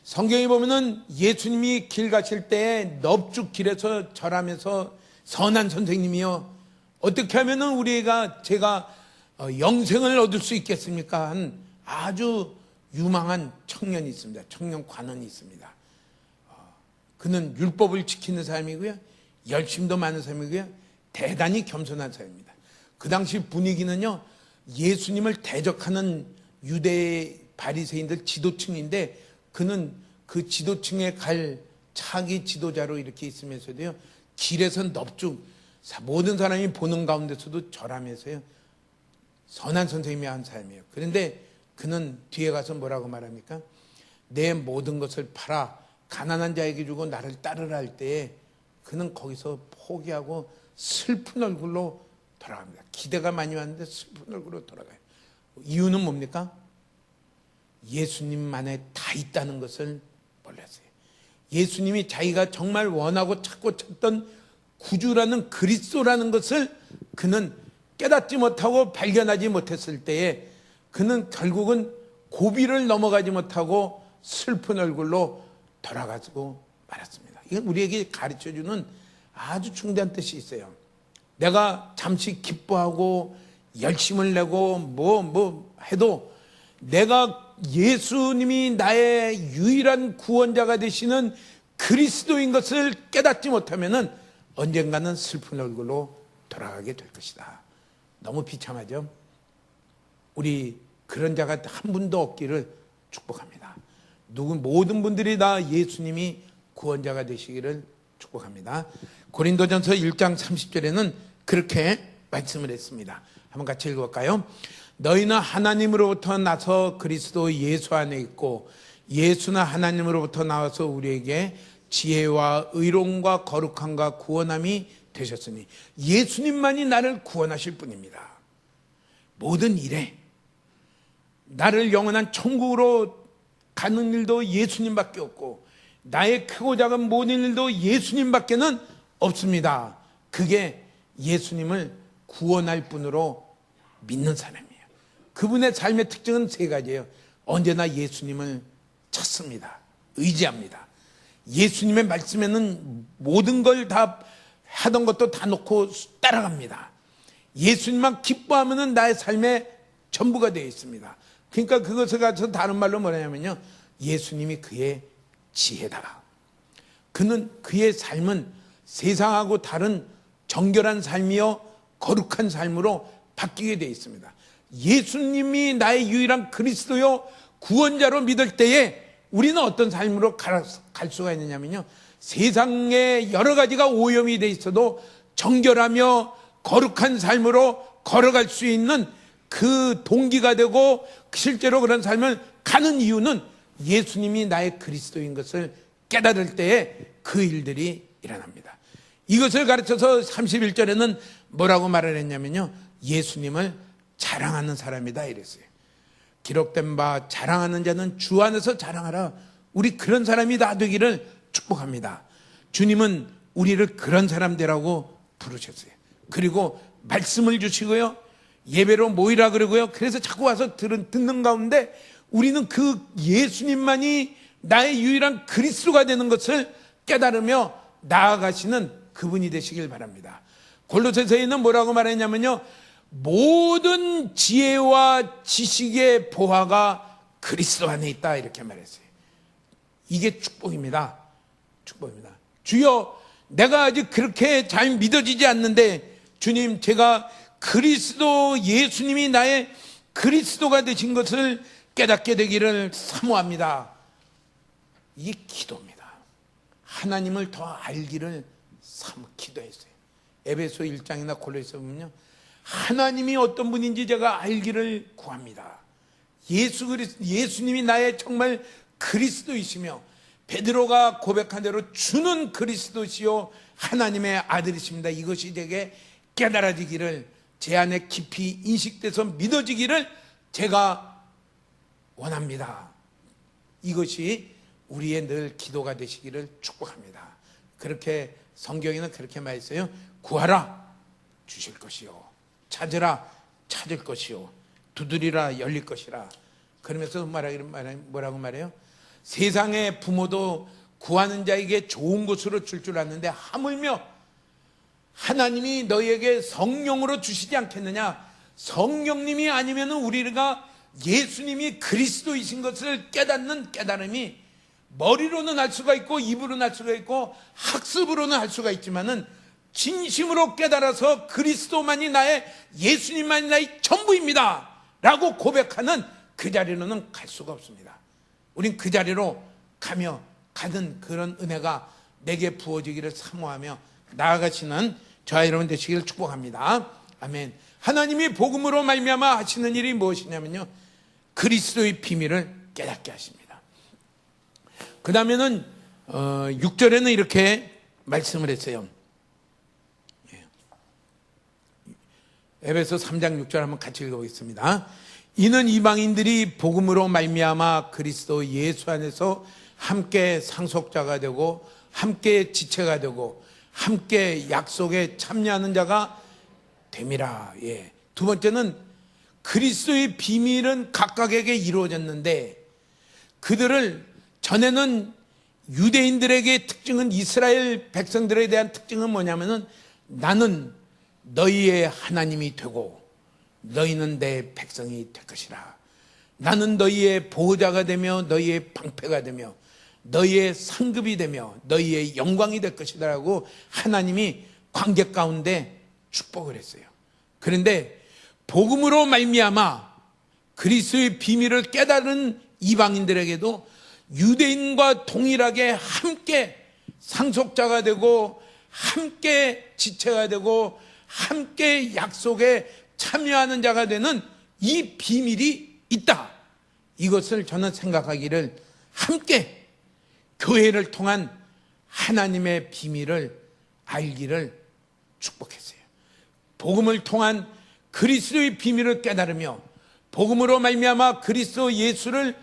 성경에 보면은 예수님이 길 가실 때 넙죽 길에서 절하면서 선한 선생님이요, 어떻게 하면은 제가 영생을 얻을 수 있겠습니까? 한 아주 유망한 청년이 있습니다. 청년 관원이 있습니다. 그는 율법을 지키는 사람이고요, 열심도 많은 사람이고요, 대단히 겸손한 사람입니다. 그 당시 분위기는요, 예수님을 대적하는 유대 바리새인들 지도층인데, 그는 그 지도층에 갈 차기 지도자로 이렇게 있으면서도요, 길에서 넙죽 모든 사람이 보는 가운데서도 절하면서요, 선한 선생님이 한 사람이에요. 그런데 그는 뒤에 가서 뭐라고 말합니까? 내 모든 것을 팔아 가난한 자에게 주고 나를 따르라 할 때에 그는 거기서 포기하고 슬픈 얼굴로 돌아갑니다. 기대가 많이 왔는데 슬픈 얼굴로 돌아가요. 이유는 뭡니까? 예수님 안에 다 있다는 것을 몰랐어요. 예수님이 자기가 정말 원하고 찾고 찾던 구주라는 그리스도라는 것을 그는 깨닫지 못하고 발견하지 못했을 때에 그는 결국은 고비를 넘어가지 못하고 슬픈 얼굴로 돌아가고 말았습니다. 이건 우리에게 가르쳐주는 아주 중대한 뜻이 있어요. 내가 잠시 기뻐하고 열심을 내고 뭐 해도 내가 예수님이 나의 유일한 구원자가 되시는 그리스도인 것을 깨닫지 못하면 언젠가는 슬픈 얼굴로 돌아가게 될 것이다. 너무 비참하죠? 우리 그런 자가 한 분도 없기를 축복합니다. 모든 분들이 다 예수님이 구원자가 되시기를 축복합니다. 고린도전서 1장 30절에는 그렇게 말씀을 했습니다. 한번 같이 읽어볼까요? 너희는 하나님으로부터 나서 그리스도 예수 안에 있고 예수는 하나님으로부터 나와서 우리에게 지혜와 의로움과 거룩함과 구원함이 되셨으니 예수님만이 나를 구원하실 분입니다. 모든 일에 나를 영원한 천국으로 가는 일도 예수님밖에 없고 나의 크고 작은 모든 일도 예수님밖에는 없습니다. 그게 예수님을 구원할 분으로 믿는 사람이에요. 그분의 삶의 특징은 세 가지예요. 언제나 예수님을 찾습니다. 의지합니다. 예수님의 말씀에는 모든 걸 다 하던 것도 다 놓고 따라갑니다. 예수님만 기뻐하면 나의 삶의 전부가 되어 있습니다. 그러니까 그것을 가지고 다른 말로 뭐냐면요, 예수님이 그의 지혜다. 그의 삶은 세상하고 다른 정결한 삶이요 거룩한 삶으로 바뀌게 되어 있습니다. 예수님이 나의 유일한 그리스도요 구원자로 믿을 때에 우리는 어떤 삶으로 갈 수가 있느냐면요, 세상에 여러 가지가 오염이 돼 있어도 정결하며 거룩한 삶으로 걸어갈 수 있는 그 동기가 되고 실제로 그런 삶을 가는 이유는 예수님이 나의 그리스도인 것을 깨달을 때에 그 일들이 일어납니다. 이것을 가르쳐서 31절에는 뭐라고 말을 했냐면요, 예수님을 자랑하는 사람이다 이랬어요. 기록된 바 자랑하는 자는 주 안에서 자랑하라. 우리 그런 사람이 다 되기를 축복합니다. 주님은 우리를 그런 사람 되라고 부르셨어요. 그리고 말씀을 주시고요, 예배로 모이라 그러고요. 그래서 자꾸 와서 듣는 가운데 우리는 그 예수님만이 나의 유일한 그리스도가 되는 것을 깨달으며 나아가시는 그분이 되시길 바랍니다. 골로새서에는 뭐라고 말했냐면요, 모든 지혜와 지식의 보화가 그리스도 안에 있다 이렇게 말했어요. 이게 축복입니다. 축복입니다. 주여, 내가 아직 그렇게 잘 믿어지지 않는데 주님, 제가 그리스도 예수님이 나의 그리스도가 되신 것을 깨닫게 되기를 사모합니다. 이게 기도입니다. 하나님을 더 알기를 기도했어요. 에베소 1장이나 골로새서 보면요, 하나님이 어떤 분인지 제가 알기를 구합니다. 예수님이 나의 정말 그리스도이시며 베드로가 고백한 대로 주는 그리스도시요 하나님의 아들이십니다. 이것이 제게 깨달아지기를, 제 안에 깊이 인식돼서 믿어지기를 제가 원합니다. 이것이 우리의 늘 기도가 되시기를 축복합니다. 그렇게 성경에는 그렇게 말했어요. 구하라 주실 것이요, 찾으라 찾을 것이요, 두드리라 열릴 것이라. 그러면서 뭐라고 말해요? 세상의 부모도 구하는 자에게 좋은 것으로 줄 아는데 하물며 하나님이 너희에게 성령으로 주시지 않겠느냐. 성령님이 아니면 우리가 예수님이 그리스도이신 것을 깨닫는 깨달음이 머리로는 할 수가 있고 입으로는 할 수가 있고 학습으로는 할 수가 있지만은 진심으로 깨달아서 그리스도만이 나의, 예수님만이 나의 전부입니다 라고 고백하는 그 자리로는 갈 수가 없습니다. 우린 그 자리로 가는 그런 은혜가 내게 부어지기를 사모하며 나아가시는 저와 여러분 되시기를 축복합니다. 아멘. 하나님이 복음으로 말미암아 하시는 일이 무엇이냐면요, 그리스도의 비밀을 깨닫게 하십니다. 그 다음에는 6절에는 이렇게 말씀을 했어요. 에베소 3장 6절 한번 같이 읽어보겠습니다. 이는 이방인들이 복음으로 말미암아 그리스도 예수 안에서 함께 상속자가 되고 함께 지체가 되고 함께 약속에 참여하는 자가 됨이라. 두 번째는 그리스도의 비밀은 각각에게 이루어졌는데, 그들을 전에는 유대인들에게 특징은, 이스라엘 백성들에 대한 특징은 뭐냐면은 나는 너희의 하나님이 되고 너희는 내 백성이 될 것이라. 나는 너희의 보호자가 되며 너희의 방패가 되며 너희의 상급이 되며 너희의 영광이 될 것이다 라고 하나님이 관계 가운데 축복을 했어요. 그런데 복음으로 말미암아 그리스도의 비밀을 깨달은 이방인들에게도 유대인과 동일하게 함께 상속자가 되고 함께 지체가 되고 함께 약속에 참여하는 자가 되는 이 비밀이 있다. 이것을 저는 생각하기를, 함께 교회를 통한 하나님의 비밀을 알기를 축복했어요. 복음을 통한 그리스도의 비밀을 깨달으며 복음으로 말미암아 그리스도 예수를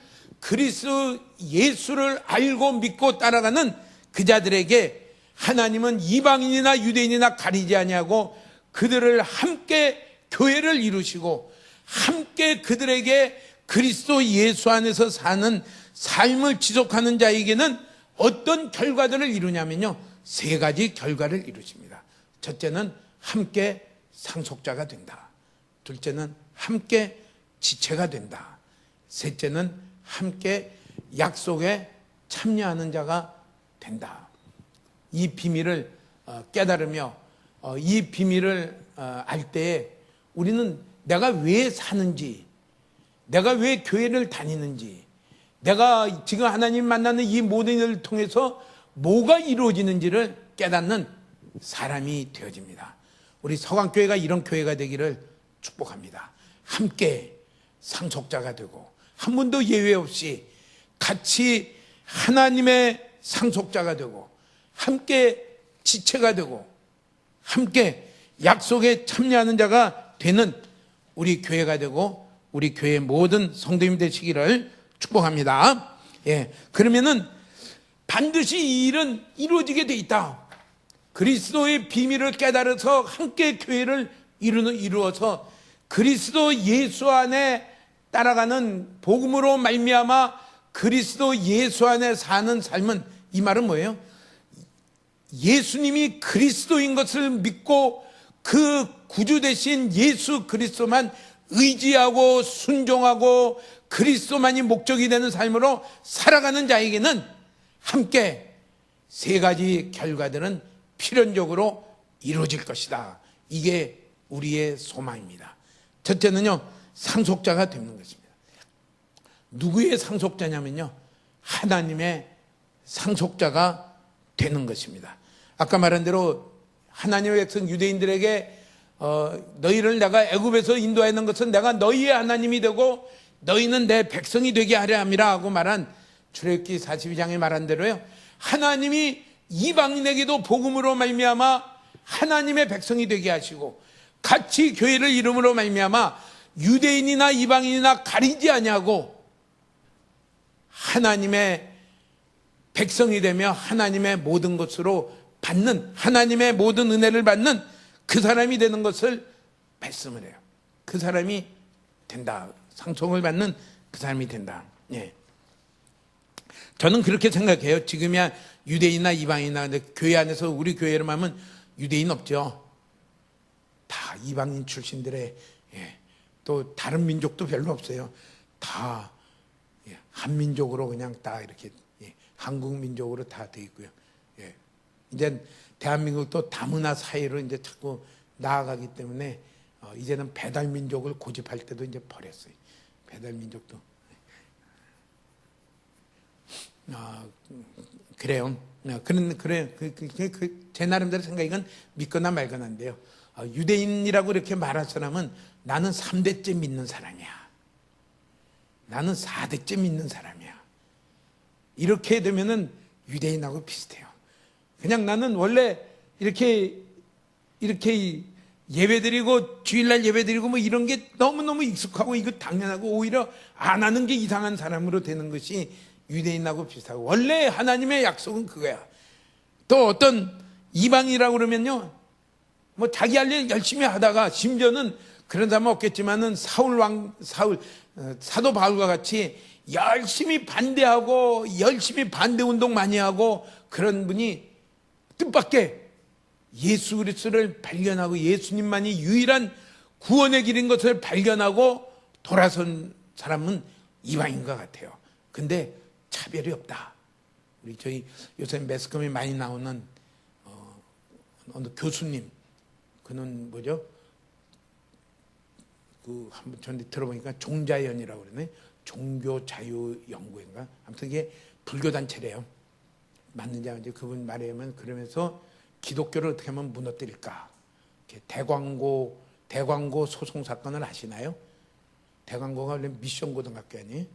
알고 믿고 따라가는 그 자들에게 하나님은 이방인이나 유대인이나 가리지 아니하고 그들을 함께 교회를 이루시고 함께 그들에게 그리스도 예수 안에서 사는 삶을 지속하는 자에게는 어떤 결과들을 이루냐면요, 세 가지 결과를 이루십니다. 첫째는 함께 상속자가 된다. 둘째는 함께 지체가 된다. 셋째는 함께 약속에 참여하는 자가 된다. 이 비밀을 깨달으며 이 비밀을 알 때에 우리는 내가 왜 사는지, 내가 왜 교회를 다니는지, 내가 지금 하나님 만나는 이 모든 일을 통해서 뭐가 이루어지는지를 깨닫는 사람이 되어집니다. 우리 서강교회가 이런 교회가 되기를 축복합니다. 함께 상속자가 되고 한 번도 예외 없이 같이 하나님의 상속자가 되고 함께 지체가 되고 함께 약속에 참여하는 자가 되는 우리 교회가 되고 우리 교회 모든 성도님 되시기를 축복합니다. 예, 그러면은 반드시 이 일은 이루어지게 돼 있다. 그리스도의 비밀을 깨달아서 함께 교회를 이루어서 그리스도 예수 안에 따라가는 복음으로 말미암아 그리스도 예수 안에 사는 삶은, 이 말은 뭐예요? 예수님이 그리스도인 것을 믿고 그 구주 되신 예수 그리스도만 의지하고 순종하고 그리스도만이 목적이 되는 삶으로 살아가는 자에게는 함께 세 가지 결과들은 필연적으로 이루어질 것이다. 이게 우리의 소망입니다. 첫째는요, 상속자가 되는 것입니다. 누구의 상속자냐면요, 하나님의 상속자가 되는 것입니다. 아까 말한 대로 하나님의 백성 유대인들에게 너희를 내가 애굽에서 인도하는 것은 내가 너희의 하나님이 되고 너희는 내 백성이 되게 하려 함이라 하고 말한 출애굽기 42장에 말한 대로요, 하나님이 이방인에게도 복음으로 말미암아 하나님의 백성이 되게 하시고 같이 교회를 이름으로 말미암아 유대인이나 이방인이나 가리지 아니하고 하나님의 백성이 되며 하나님의 모든 것으로 받는, 하나님의 모든 은혜를 받는 그 사람이 되는 것을 말씀을 해요. 그 사람이 된다. 상속을 받는 그 사람이 된다. 예. 저는 그렇게 생각해요. 지금이야 유대인이나 이방인이나, 교회 안에서 우리 교회로 하면 유대인 없죠. 다 이방인 출신들의, 예, 또 다른 민족도 별로 없어요. 다 한민족으로 그냥 다 이렇게, 예, 한국 민족으로 다 돼 있고요. 예. 이제 대한민국도 다문화 사회로 이제 자꾸 나아가기 때문에 이제는 배달 민족을 고집할 때도 이제 버렸어요. 배달 민족도. 그래요. 그래. 제 나름대로 생각이건 믿거나 말거나인데요. 유대인이라고 이렇게 말할 사람은 나는 3대째 믿는 사람이야. 나는 4대째 믿는 사람이야. 이렇게 되면은 유대인하고 비슷해요. 그냥 나는 원래 이렇게 예배드리고 주일날 예배드리고 뭐 이런 게 너무너무 익숙하고 이거 당연하고 오히려 안 하는 게 이상한 사람으로 되는 것이 유대인하고 비슷하고, 원래 하나님의 약속은 그거야. 또 어떤 이방이라고 그러면요, 뭐 자기 할 일 열심히 하다가 심지어는 그런 사람은 없겠지만은 사도 바울과 같이 열심히 반대하고 열심히 반대 운동 많이 하고 그런 분이 뜻밖의 예수 그리스도를 발견하고 예수님만이 유일한 구원의 길인 것을 발견하고 돌아선 사람은 이방인과 같아요. 근데 차별이 없다. 저희 요새 매스컴에 많이 나오는 어느 교수님, 그는 뭐죠? 한번 전에 들어보니까 종자연이라고 그러네. 종교자유연구인가? 아무튼 이게 불교단체래요. 맞는지 아닌지 그분 말에 의하면, 그러면서 기독교를 어떻게 하면 무너뜨릴까? 대광고 소송 사건을 아시나요? 대광고가 원래 미션 고등학교 아니에요?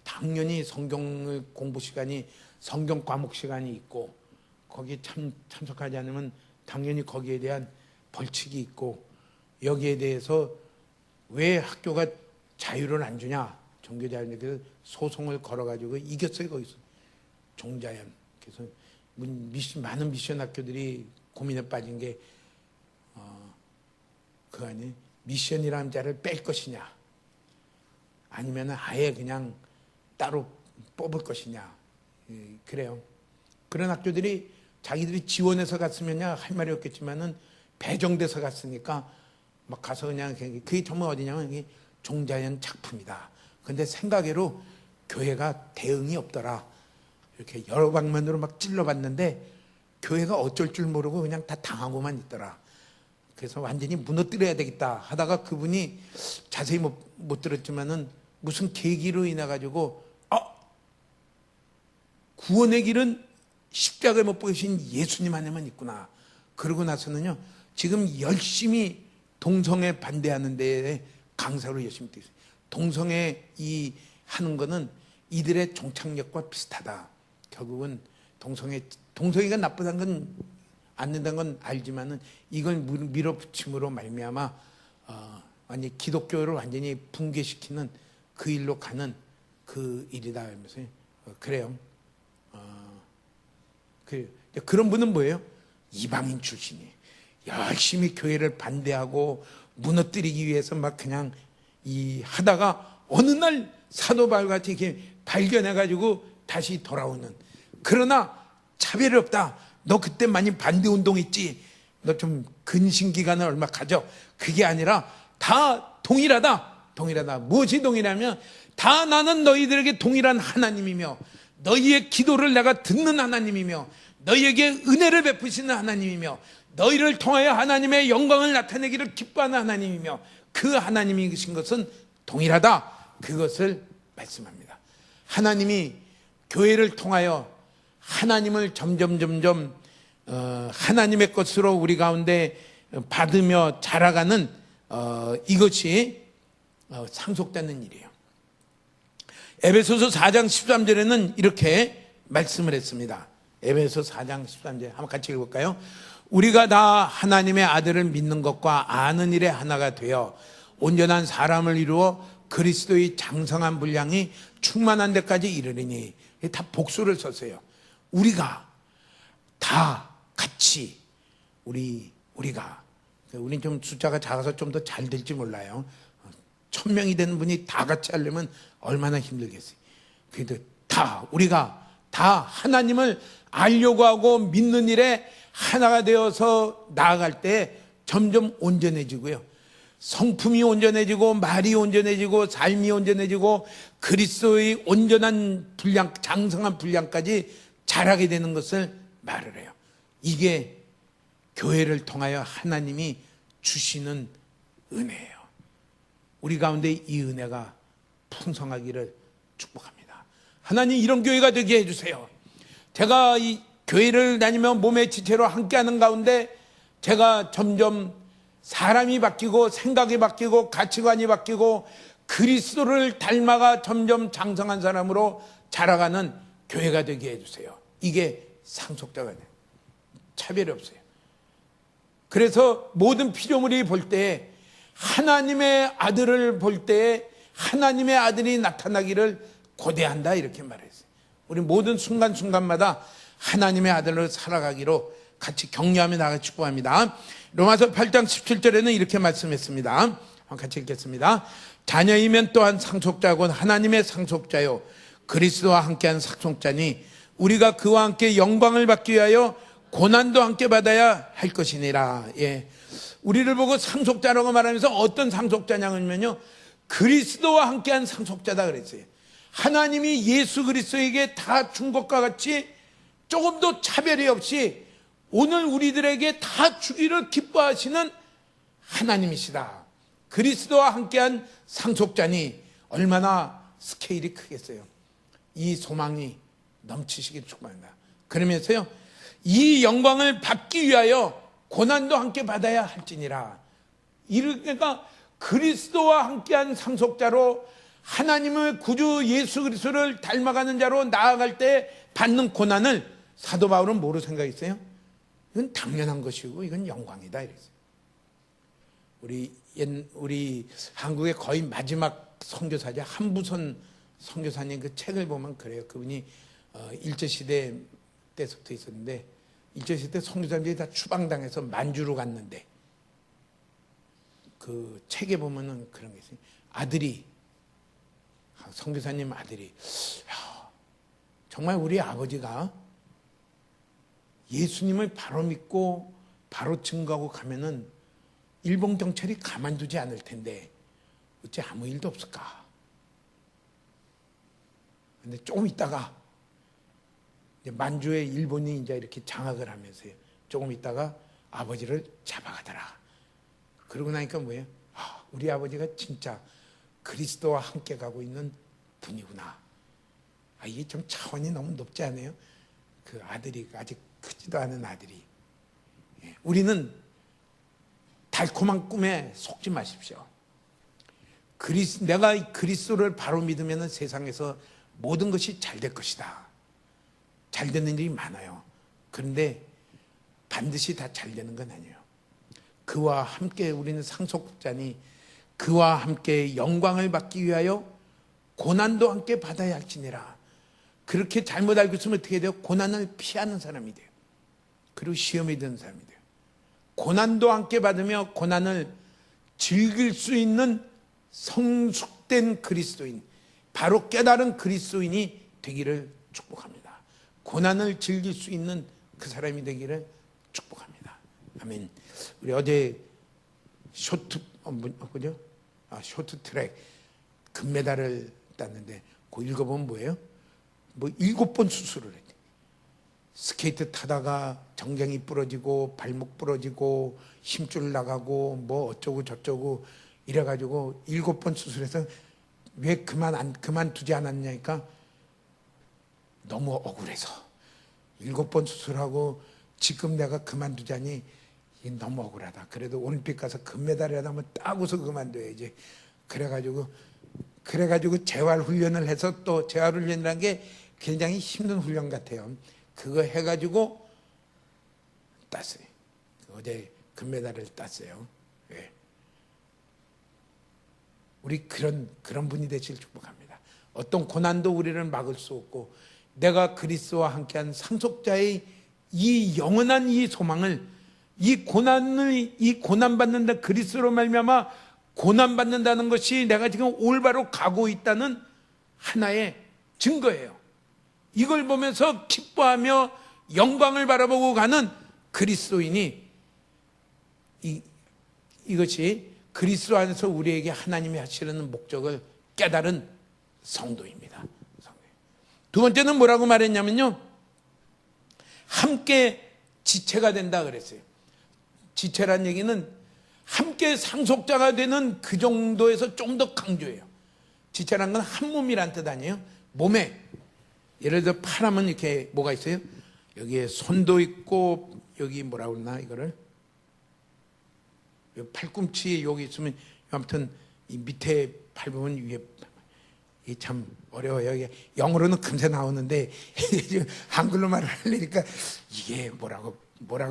당연히 성경을 공부 시간이, 성경 과목 시간이 있고 거기에 참석하지 않으면 당연히 거기에 대한 벌칙이 있고, 여기에 대해서 왜 학교가 자유를 안 주냐, 종교자유인데 그래서 소송을 걸어가지고 이겼어요. 거기서 종자연. 그래서 많은 미션 학교들이 고민에 빠진 게 그 안에 미션이라는 자를 뺄 것이냐, 아니면 아예 그냥 따로 뽑을 것이냐. 그래요. 그런 학교들이 자기들이 지원해서 갔으면야 할 말이 없겠지만은 배정돼서 갔으니까 막 가서 그냥 그게 정말 어디냐면 이게 종자연 작품이다. 근데 생각외로 교회가 대응이 없더라. 이렇게 여러 방면으로 막 찔러봤는데 교회가 어쩔 줄 모르고 그냥 다 당하고만 있더라. 그래서 완전히 무너뜨려야 되겠다 하다가 그분이 자세히 못 들었지만은 무슨 계기로 인해 가지고 구원의 길은 십자가에 못 박히신 예수님 안에만 있구나. 그러고 나서는요 지금 열심히 동성애 반대하는 데에 강사로 열심히 뛰고 있어요. 동성애 하는 거는 이들의 종착역과 비슷하다. 결국은 동성애가 나쁘다는 건 안 된다는 건 알지만은 이걸 밀어붙임으로 말미암아 완전히 기독교를 완전히 붕괴시키는 그 일로 가는 그 일이다. 하면서 그래요. 그런 분은 뭐예요? 이방인 출신이 열심히 교회를 반대하고 무너뜨리기 위해서 막 그냥 하다가 어느 날 사도 바울같이 이렇게 발견해가지고 다시 돌아오는. 그러나 차별이 없다. 너 그때 많이 반대 운동했지. 너 좀 근신 기간을 얼마 가져. 그게 아니라 다 동일하다. 무엇이 동일하면 다 나는 너희들에게 동일한 하나님이며 너희의 기도를 내가 듣는 하나님이며 너희에게 은혜를 베푸시는 하나님이며 너희를 통하여 하나님의 영광을 나타내기를 기뻐하는 하나님이며 그 하나님이신 것은 동일하다. 그것을 말씀합니다. 하나님이 교회를 통하여 하나님을 점점 하나님의 것으로 우리 가운데 받으며 자라가는 이것이 상속되는 일이에요. 에베소서 4장 13절에는 이렇게 말씀을 했습니다. 에베소서 4장 13절 한번 같이 읽어볼까요? 우리가 다 하나님의 아들을 믿는 것과 아는 일에 하나가 되어 온전한 사람을 이루어 그리스도의 장성한 분량이 충만한 데까지 이르리니. 다 복수를 썼어요. 우리가 다 같이 우리가 우린 좀 숫자가 작아서 좀 더 잘 될지 몰라요. 1000명이 되는 분이 다 같이 하려면 얼마나 힘들겠어요. 그래도 우리가 다 하나님을 알려고 하고 믿는 일에 하나가 되어서 나아갈 때 점점 온전해지고요. 성품이 온전해지고 말이 온전해지고 삶이 온전해지고 그리스도의 온전한 분량, 장성한 분량까지 자라게 되는 것을 말을 해요. 이게 교회를 통하여 하나님이 주시는 은혜예요. 우리 가운데 이 은혜가 풍성하기를 축복합니다. 하나님 이런 교회가 되게 해주세요. 제가 이 교회를 다니며 몸의 지체로 함께하는 가운데 제가 점점 사람이 바뀌고 생각이 바뀌고 가치관이 바뀌고 그리스도를 닮아가 점점 장성한 사람으로 자라가는 교회가 되게 해주세요. 이게 상속자가 돼요. 차별이 없어요. 그래서 모든 피조물이 볼 때 하나님의 아들을 볼 때 하나님의 아들이 나타나기를 고대한다 이렇게 말했어요. 우리 모든 순간순간마다 하나님의 아들로 살아가기로 같이 격려하며 나가 축복합니다. 로마서 8장 17절에는 이렇게 말씀했습니다. 같이 읽겠습니다. 자녀이면 또한 상속자고 하나님의 상속자요 그리스도와 함께한 상속자니 우리가 그와 함께 영광을 받기 위하여 고난도 함께 받아야 할 것이니라. 예. 우리를 보고 상속자라고 말하면서 어떤 상속자냐면요 그리스도와 함께한 상속자다 그랬어요. 하나님이 예수 그리스도에게 다 준 것과 같이 조금도 차별이 없이 오늘 우리들에게 다 주기를 기뻐하시는 하나님이시다. 그리스도와 함께한 상속자니 얼마나 스케일이 크겠어요. 이 소망이 넘치시길 축복합니다. 그러면서요 이 영광을 받기 위하여 고난도 함께 받아야 할지니라. 그러니까 그리스도와 함께한 상속자로 하나님의 구주 예수 그리스도를 닮아가는 자로 나아갈 때 받는 고난을 사도 바울은 뭐로 생각했어요? 이건 당연한 것이고 이건 영광이다 이랬어요. 우리 한국의 거의 마지막 선교사자 한부선 선교사님 그 책을 보면 그래요. 그분이 일제시대 때부터 있었는데 일제시대 선교사님들이 다 추방당해서 만주로 갔는데 그 책에 보면은 그런 게 있어요. 아들이 선교사님 아들이 정말 우리 아버지가 예수님을 바로 믿고 바로 증거하고 가면은 일본 경찰이 가만두지 않을 텐데 어째 아무 일도 없을까? 근데 조금 있다가 이제 만주에 일본이 이제 이렇게 장악을 하면서요. 조금 있다가 아버지를 잡아가더라. 그러고 나니까 뭐예요? 우리 아버지가 진짜 그리스도와 함께 가고 있는 분이구나. 이게 좀 차원이 너무 높지 않아요? 그 아들이 아직 크지도 않은 아들이. 우리는 달콤한 꿈에 속지 마십시오. 내가 그리스도를 바로 믿으면 세상에서 모든 것이 잘 될 것이다. 잘 되는 일이 많아요. 그런데 반드시 다 잘 되는 건 아니에요. 그와 함께 우리는 상속자니 그와 함께 영광을 받기 위하여 고난도 함께 받아야 할지니라. 그렇게 잘못 알고 있으면 어떻게 돼요? 고난을 피하는 사람이 돼요. 그리고 시험이 드는 사람이 돼요. 고난도 함께 받으며 고난을 즐길 수 있는 성숙된 그리스도인, 바로 깨달은 그리스도인이 되기를 축복합니다. 고난을 즐길 수 있는 그 사람이 되기를 축복합니다. 아멘. 우리 어제 쇼트트랙 금메달을 땄는데 그거 읽어보면 뭐예요? 7번 수술을 했대. 스케이트 타다가 정강이 부러지고 발목 부러지고 힘줄 나가고 뭐 어쩌고 저쩌고 이래가지고 7번 수술해서 왜 그만두지 않았냐니까 너무 억울해서 7번 수술하고 지금 내가 그만두자니 너무 억울하다. 그래도 올림픽 가서 금메달이라도 한번 따고서 그만둬야지. 그래가지고 재활훈련을 해서 또 재활훈련이라는 게 굉장히 힘든 훈련 같아요. 그거 해가지고 땄어요. 어제 금메달을 땄어요. 예. 우리 그런 분이 되실 축복합니다. 어떤 고난도 우리를 막을 수 없고 내가 그리스도와 함께한 상속자의 이 영원한 이 소망을 이 고난받는다 그리스도로 말미암아 고난받는다는 것이 내가 지금 올바로 가고 있다는 하나의 증거예요. 이걸 보면서 기뻐하며 영광을 바라보고 가는 그리스도인이 이것이 그리스도 안에서 우리에게 하나님이 하시려는 목적을 깨달은 성도입니다. 두 번째는 뭐라고 말했냐면요, 함께 지체가 된다 그랬어요. 지체란 얘기는 함께 상속자가 되는 그 정도에서 좀 더 강조해요. 지체란 건 한 몸이란 뜻 아니에요? 몸에 예를 들어 팔하면 이렇게 뭐가 있어요? 여기에 손도 있고 여기 뭐라고 그러나 이거를 팔꿈치 여기 있으면 아무튼 이 밑에 팔 부분 위에 이게 참 어려워요. 이게 영어로는 금세 나오는데 한글로 말을 하려니까 이게 뭐라고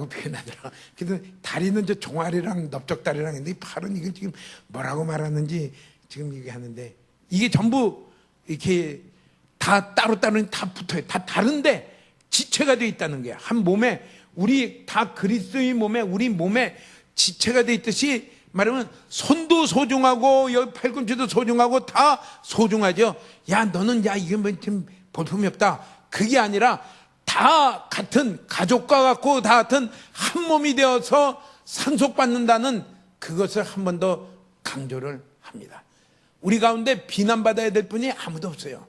표현하더라. 그래서 다리는 저 종아리랑 넓적다리랑 있는데 팔은 이걸 지금 뭐라고 말하는지 지금 얘기하는데 이게 전부 이렇게 다 따로따로 다 붙어요. 다 다른데 지체가 되어 있다는 거예요. 한 몸에 우리 다 그리스도의 몸에 우리 몸에 지체가 되어 있듯이 말하면 손도 소중하고 여기 팔꿈치도 소중하고 다 소중하죠. 야 너는 야 이게 뭐 좀 볼품이 없다. 그게 아니라 다 같은 가족과 같고 다 같은 한 몸이 되어서 상속받는다는 그것을 한 번 더 강조를 합니다. 우리 가운데 비난받아야 될 분이 아무도 없어요.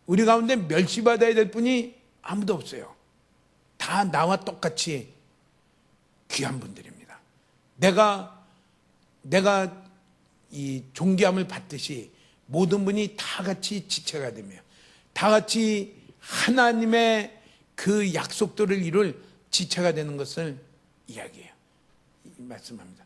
우리 가운데 멸시받아야 될 분이 아무도 없어요. 다 나와 똑같이 귀한 분들입니다. 내가 이 존귀함을 받듯이 모든 분이 다 같이 지체가 되며 다 같이 하나님의 그 약속들을 이룰 지체가 되는 것을 이야기해요. 말씀합니다.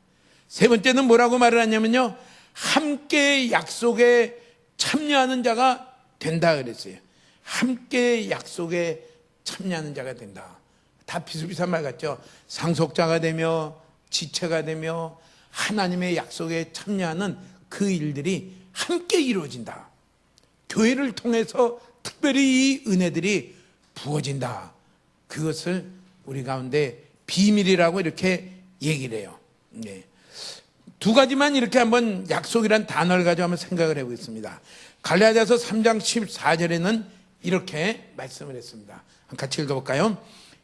세 번째는 뭐라고 말을 하냐면요, 함께 약속에 참여하는 자가 된다 그랬어요. 함께 약속에 참여하는 자가 된다. 다 비슷비슷한 말 같죠. 상속자가 되며 지체가 되며 하나님의 약속에 참여하는 그 일들이 함께 이루어진다. 교회를 통해서 특별히 이 은혜들이 부어진다. 그것을 우리 가운데 비밀이라고 이렇게 얘기를 해요. 네. 두 가지만 이렇게 한번 약속이란 단어를 가지고 한번 생각을 해보겠습니다. 갈라디아서 3장 14절에는 이렇게 말씀을 했습니다. 같이 읽어볼까요?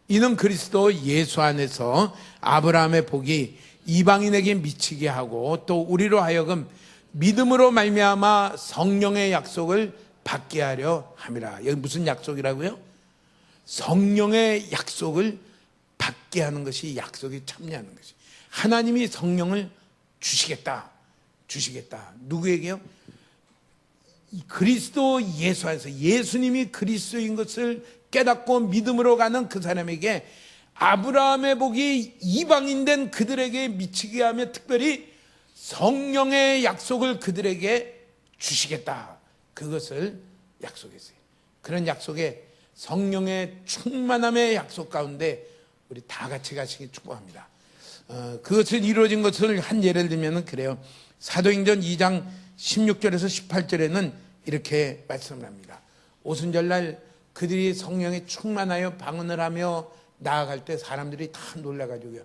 이는 그리스도 예수 안에서 아브라함의 복이 이방인에게 미치게 하고 또 우리로 하여금 믿음으로 말미암아 성령의 약속을 받게 하려 함이라. 여기 무슨 약속이라고요? 성령의 약속을 받게 하는 것이 약속에 참여하는 것이. 하나님이 성령을 주시겠다. 누구에게요? 그리스도 예수 안에서 예수님이 그리스도인 것을 깨닫고 믿음으로 가는 그 사람에게 아브라함의 복이 이방인된 그들에게 미치게 하며 특별히 성령의 약속을 그들에게 주시겠다. 그것을 약속했어요. 그런 약속에 성령의 충만함의 약속 가운데 우리 다 같이 가시기 축복합니다. 그것을 이루어진 것을 한 예를 들면 그래요. 사도행전 2장 16절에서 18절에는 이렇게 말씀을 합니다. 오순절날 그들이 성령에 충만하여 방언을 하며 나아갈 때 사람들이 다 놀라가지고요.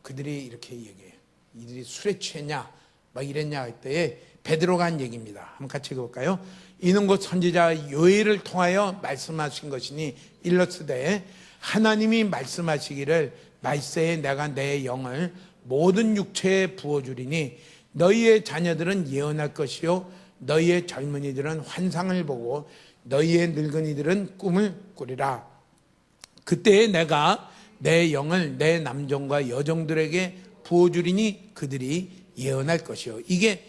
그들이 이렇게 얘기해요. 이들이 술에 취했냐? 막 이랬냐 할 때에 베드로가 한 얘기입니다. 한번 같이 읽어볼까요? 이는 곧 선지자 요엘을 통하여 말씀하신 것이니 일러스되 하나님이 말씀하시기를 말세에 내가 내 영을 모든 육체에 부어주리니 너희의 자녀들은 예언할 것이요 너희의 젊은이들은 환상을 보고 너희의 늙은이들은 꿈을 꾸리라. 그때에 내가 내 영을 내 남종과 여종들에게 부어주리니 그들이 예언할 것이요. 이게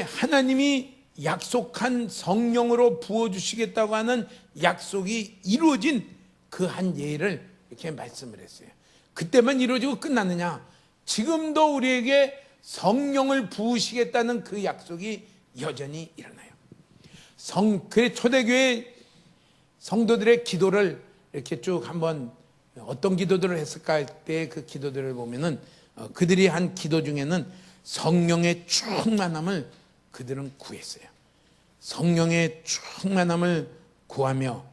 하나님이 약속한 성령으로 부어주시겠다고 하는 약속이 이루어진 그 한 예를 이렇게 말씀을 했어요. 그때만 이루어지고 끝났느냐? 지금도 우리에게 성령을 부으시겠다는 그 약속이 여전히 일어나요. 그래 초대교회 성도들의 기도를 이렇게 쭉 한번 어떤 기도들을 했을까 할 때 그 기도들을 보면은 그들이 한 기도 중에는 성령의 충만함을 그들은 구했어요. 성령의 충만함을 구하며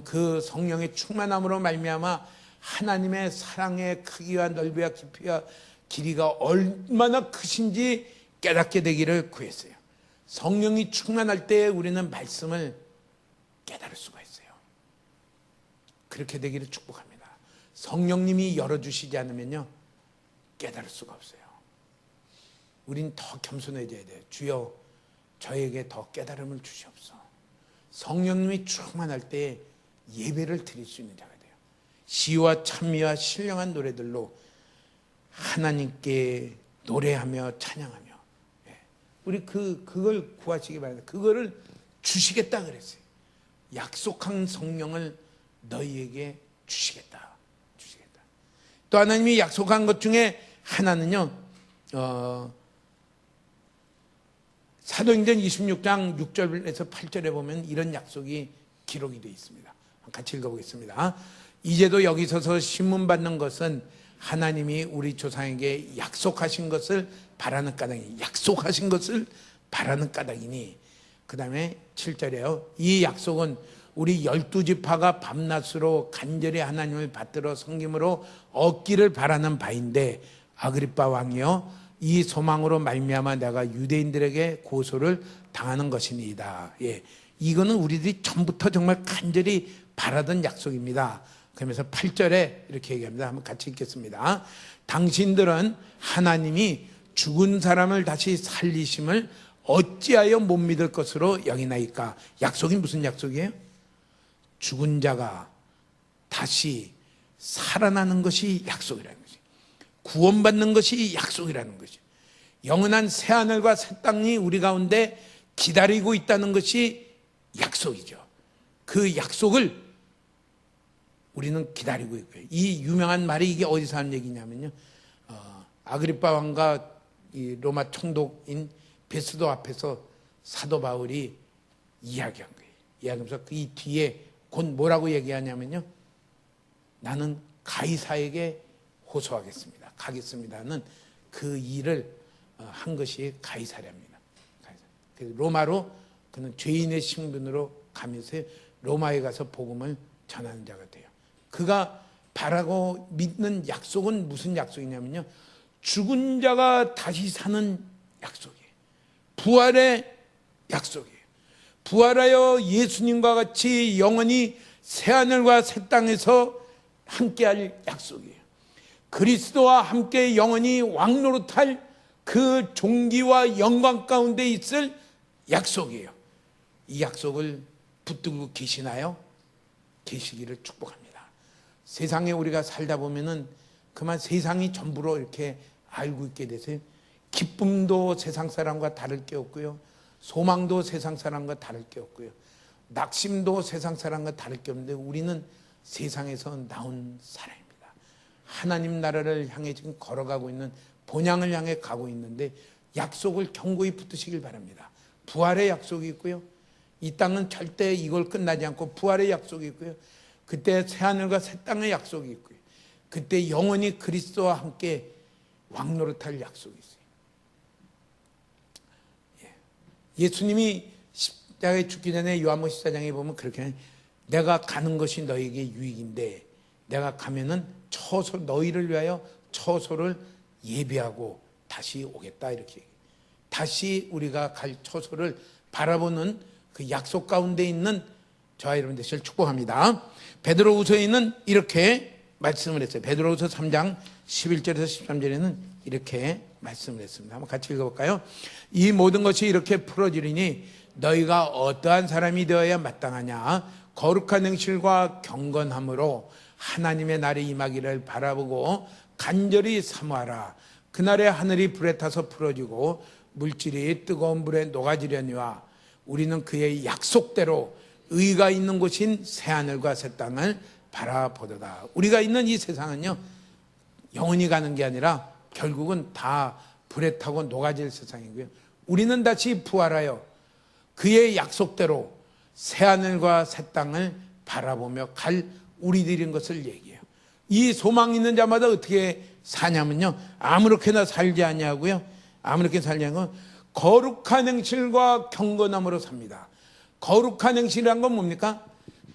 그 성령의 충만함으로 말미암아 하나님의 사랑의 크기와 넓이와 깊이와 길이가 얼마나 크신지 깨닫게 되기를 구했어요. 성령이 충만할 때 우리는 말씀을 깨달을 수가 있어요. 그렇게 되기를 축복합니다. 성령님이 열어주시지 않으면요 깨달을 수가 없어요. 우린 더 겸손해져야 돼요. 주여 저에게 더 깨달음을 주시옵소서. 성령님이 충만할 때 예배를 드릴 수 있는 자가 돼요. 시와 찬미와 신령한 노래들로 하나님께 노래하며 찬양하며 우리 그걸 구하시기 바랍니다. 그거를 주시겠다 그랬어요. 약속한 성령을 너희에게 주시겠다. 또 하나님이 약속한 것 중에 하나는요 사도행전 26장 6절에서 8절에 보면 이런 약속이 기록이 되어 있습니다. 같이 읽어보겠습니다. 이제도 여기 서서 신문받는 것은 하나님이 우리 조상에게 약속하신 것을 바라는 까닭이니 약속하신 것을 바라는 까닭이니 그 다음에 7절에요. 이 약속은 우리 12지파가 밤낮으로 간절히 하나님을 받들어 섬김으로 얻기를 바라는 바인데 아그리빠 왕이여 이 소망으로 말미암아 내가 유대인들에게 고소를 당하는 것이니이다. 예, 이거는 우리들이 처음부터 정말 간절히 바라던 약속입니다. 그러면서 8절에 이렇게 얘기합니다. 한번 같이 읽겠습니다. 당신들은 하나님이 죽은 사람을 다시 살리심을 어찌하여 못 믿을 것으로 여기나이까? 약속이 무슨 약속이에요? 죽은 자가 다시 살아나는 것이 약속이라는 것이, 구원받는 것이 약속이라는 것이, 영원한 새하늘과 새 땅이 우리 가운데 기다리고 있다는 것이 약속이죠. 그 약속을 우리는 기다리고 있고요. 이 유명한 말이 이게 어디서 하는 얘기냐면요, 아그리빠 왕과 이 로마 총독인 베스도 앞에서 사도 바울이 이야기한 거예요. 이야기하면서 이 뒤에 곧 뭐라고 얘기하냐면요, 나는 가이사에게 호소하겠습니다. 가겠습니다는 그 일을 한 것이 가이사랴입니다. 그래서 로마로 그는 죄인의 신분으로 가면서 로마에 가서 복음을 전하는 자가 돼요. 그가 바라고 믿는 약속은 무슨 약속이냐면요, 죽은 자가 다시 사는 약속이에요. 부활의 약속이에요. 부활하여 예수님과 같이 영원히 새하늘과 새 땅에서 함께할 약속이에요. 그리스도와 함께 영원히 왕노릇할 그 존귀와 영광 가운데 있을 약속이에요. 이 약속을 붙들고 계시나요? 계시기를 축복합니다. 세상에 우리가 살다 보면은 그만 세상이 전부로 이렇게 알고 있게 되세요. 기쁨도 세상 사람과 다를 게 없고요, 소망도 세상 사람과 다를 게 없고요, 낙심도 세상 사람과 다를 게 없는데 우리는 세상에서 나온 사람입니다. 하나님 나라를 향해 지금 걸어가고 있는, 본향을 향해 가고 있는데 약속을 견고히 붙드시길 바랍니다. 부활의 약속이 있고요, 이 땅은 절대 이걸 끝나지 않고 부활의 약속이 있고요, 그때 새하늘과 새 땅의 약속이 있고요, 그때 영원히 그리스도와 함께 왕노릇할 약속이 있어요. 예수님이 십자가에 죽기 전에 요한복음 14장에 보면 그렇게, 내가 가는 것이 너에게 유익인데 내가 가면은 처소, 너희를 위하여 처소를 예비하고 다시 오겠다, 이렇게 얘기해요. 다시 우리가 갈 처소를 바라보는 그 약속 가운데 있는 저와 여러분 되시길 축복합니다. 베드로후서에는 이렇게 말씀을 했어요. 베드로후서 3장 11절에서 13절에는 이렇게 말씀을 했습니다. 한번 같이 읽어볼까요? 이 모든 것이 이렇게 풀어지리니 너희가 어떠한 사람이 되어야 마땅하냐? 거룩한 행실과 경건함으로 하나님의 날이 임하기를 바라보고 간절히 사모하라. 그날에 하늘이 불에 타서 풀어지고 물질이 뜨거운 불에 녹아지려니와 우리는 그의 약속대로 의가 있는 곳인 새하늘과 새 땅을 바라보도다. 우리가 있는 이 세상은요, 영원히 가는 게 아니라 결국은 다 불에 타고 녹아질 세상이고요, 우리는 다시 부활하여 그의 약속대로 새하늘과 새 땅을 바라보며 갈 우리들인 것을 얘기해요. 이 소망 있는 자마다 어떻게 사냐면요, 아무렇게나 살지 아니하고요, 아무렇게 살지 않고 거룩한 행실과 경건함으로 삽니다. 거룩한 행실이란 건 뭡니까?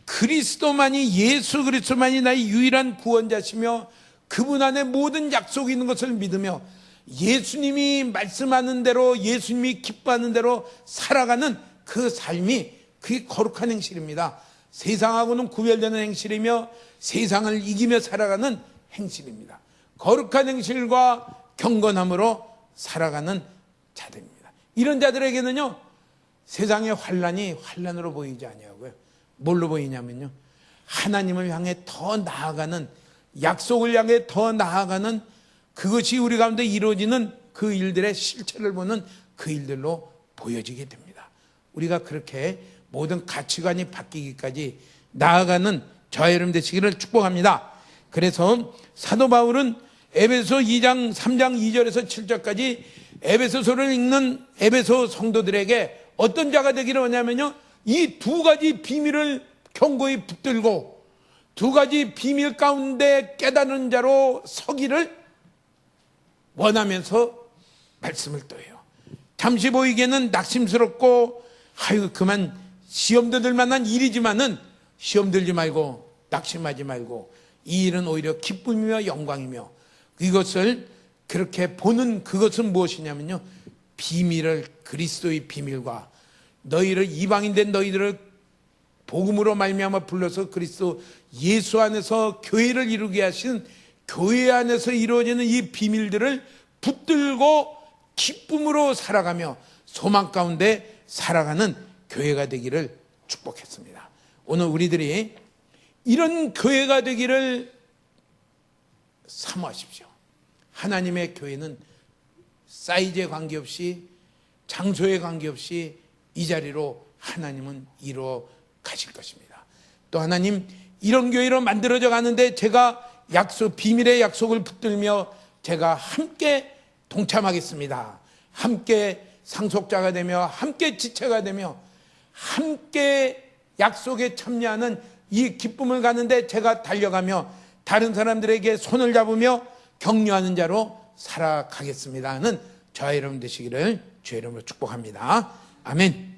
그리스도만이, 예수 그리스도만이 나의 유일한 구원자시며 그분 안에 모든 약속이 있는 것을 믿으며 예수님이 말씀하는 대로, 예수님이 기뻐하는 대로 살아가는 그 삶이, 그게 거룩한 행실입니다. 세상하고는 구별되는 행실이며 세상을 이기며 살아가는 행실입니다. 거룩한 행실과 경건함으로 살아가는 자들입니다. 이런 자들에게는요, 세상의 환난이 환난으로 보이지 아니하고요, 뭘로 보이냐면요, 하나님을 향해 더 나아가는, 약속을 향해 더 나아가는, 그것이 우리 가운데 이루어지는 그 일들의 실체를 보는 그 일들로 보여지게 됩니다. 우리가 그렇게 모든 가치관이 바뀌기까지 나아가는 저와 여러분 되시기를 축복합니다. 그래서 사도 바울은 에베소 2장 3장 2절에서 7절까지 에베소서를 읽는 에베소 성도들에게 어떤 자가 되기를 원하면요, 이 두 가지 비밀을 견고히 붙들고 두 가지 비밀 가운데 깨닫는 자로 서기를 원하면서 말씀을 또 해요. 잠시 보이기에는 낙심스럽고 아이고 그만 시험도 들 만한 일이지만은 시험 들지 말고 낙심하지 말고 이 일은 오히려 기쁨이며 영광이며, 이것을 그렇게 보는 그것은 무엇이냐면요, 비밀을, 그리스도의 비밀과 너희를, 이방인 된 너희들을 복음으로 말미암아 불러서 그리스도 예수 안에서 교회를 이루게 하신 교회 안에서 이루어지는 이 비밀들을 붙들고 기쁨으로 살아가며 소망 가운데 살아가는 교회가 되기를 축복했습니다. 오늘 우리들이 이런 교회가 되기를 사모하십시오. 하나님의 교회는 사이즈에 관계없이, 장소에 관계없이 이 자리로 하나님은 이루어 가실 것입니다. 또 하나님, 이런 교회로 만들어져 가는데 제가 비밀의 약속을 붙들며 제가 함께 동참하겠습니다. 함께 상속자가 되며 함께 지체가 되며 함께 약속에 참여하는 이 기쁨을 가는데 제가 달려가며 다른 사람들에게 손을 잡으며 격려하는 자로 살아가겠습니다 하는 저와 여러분 되시기를 주의 이름으로 축복합니다. 아멘.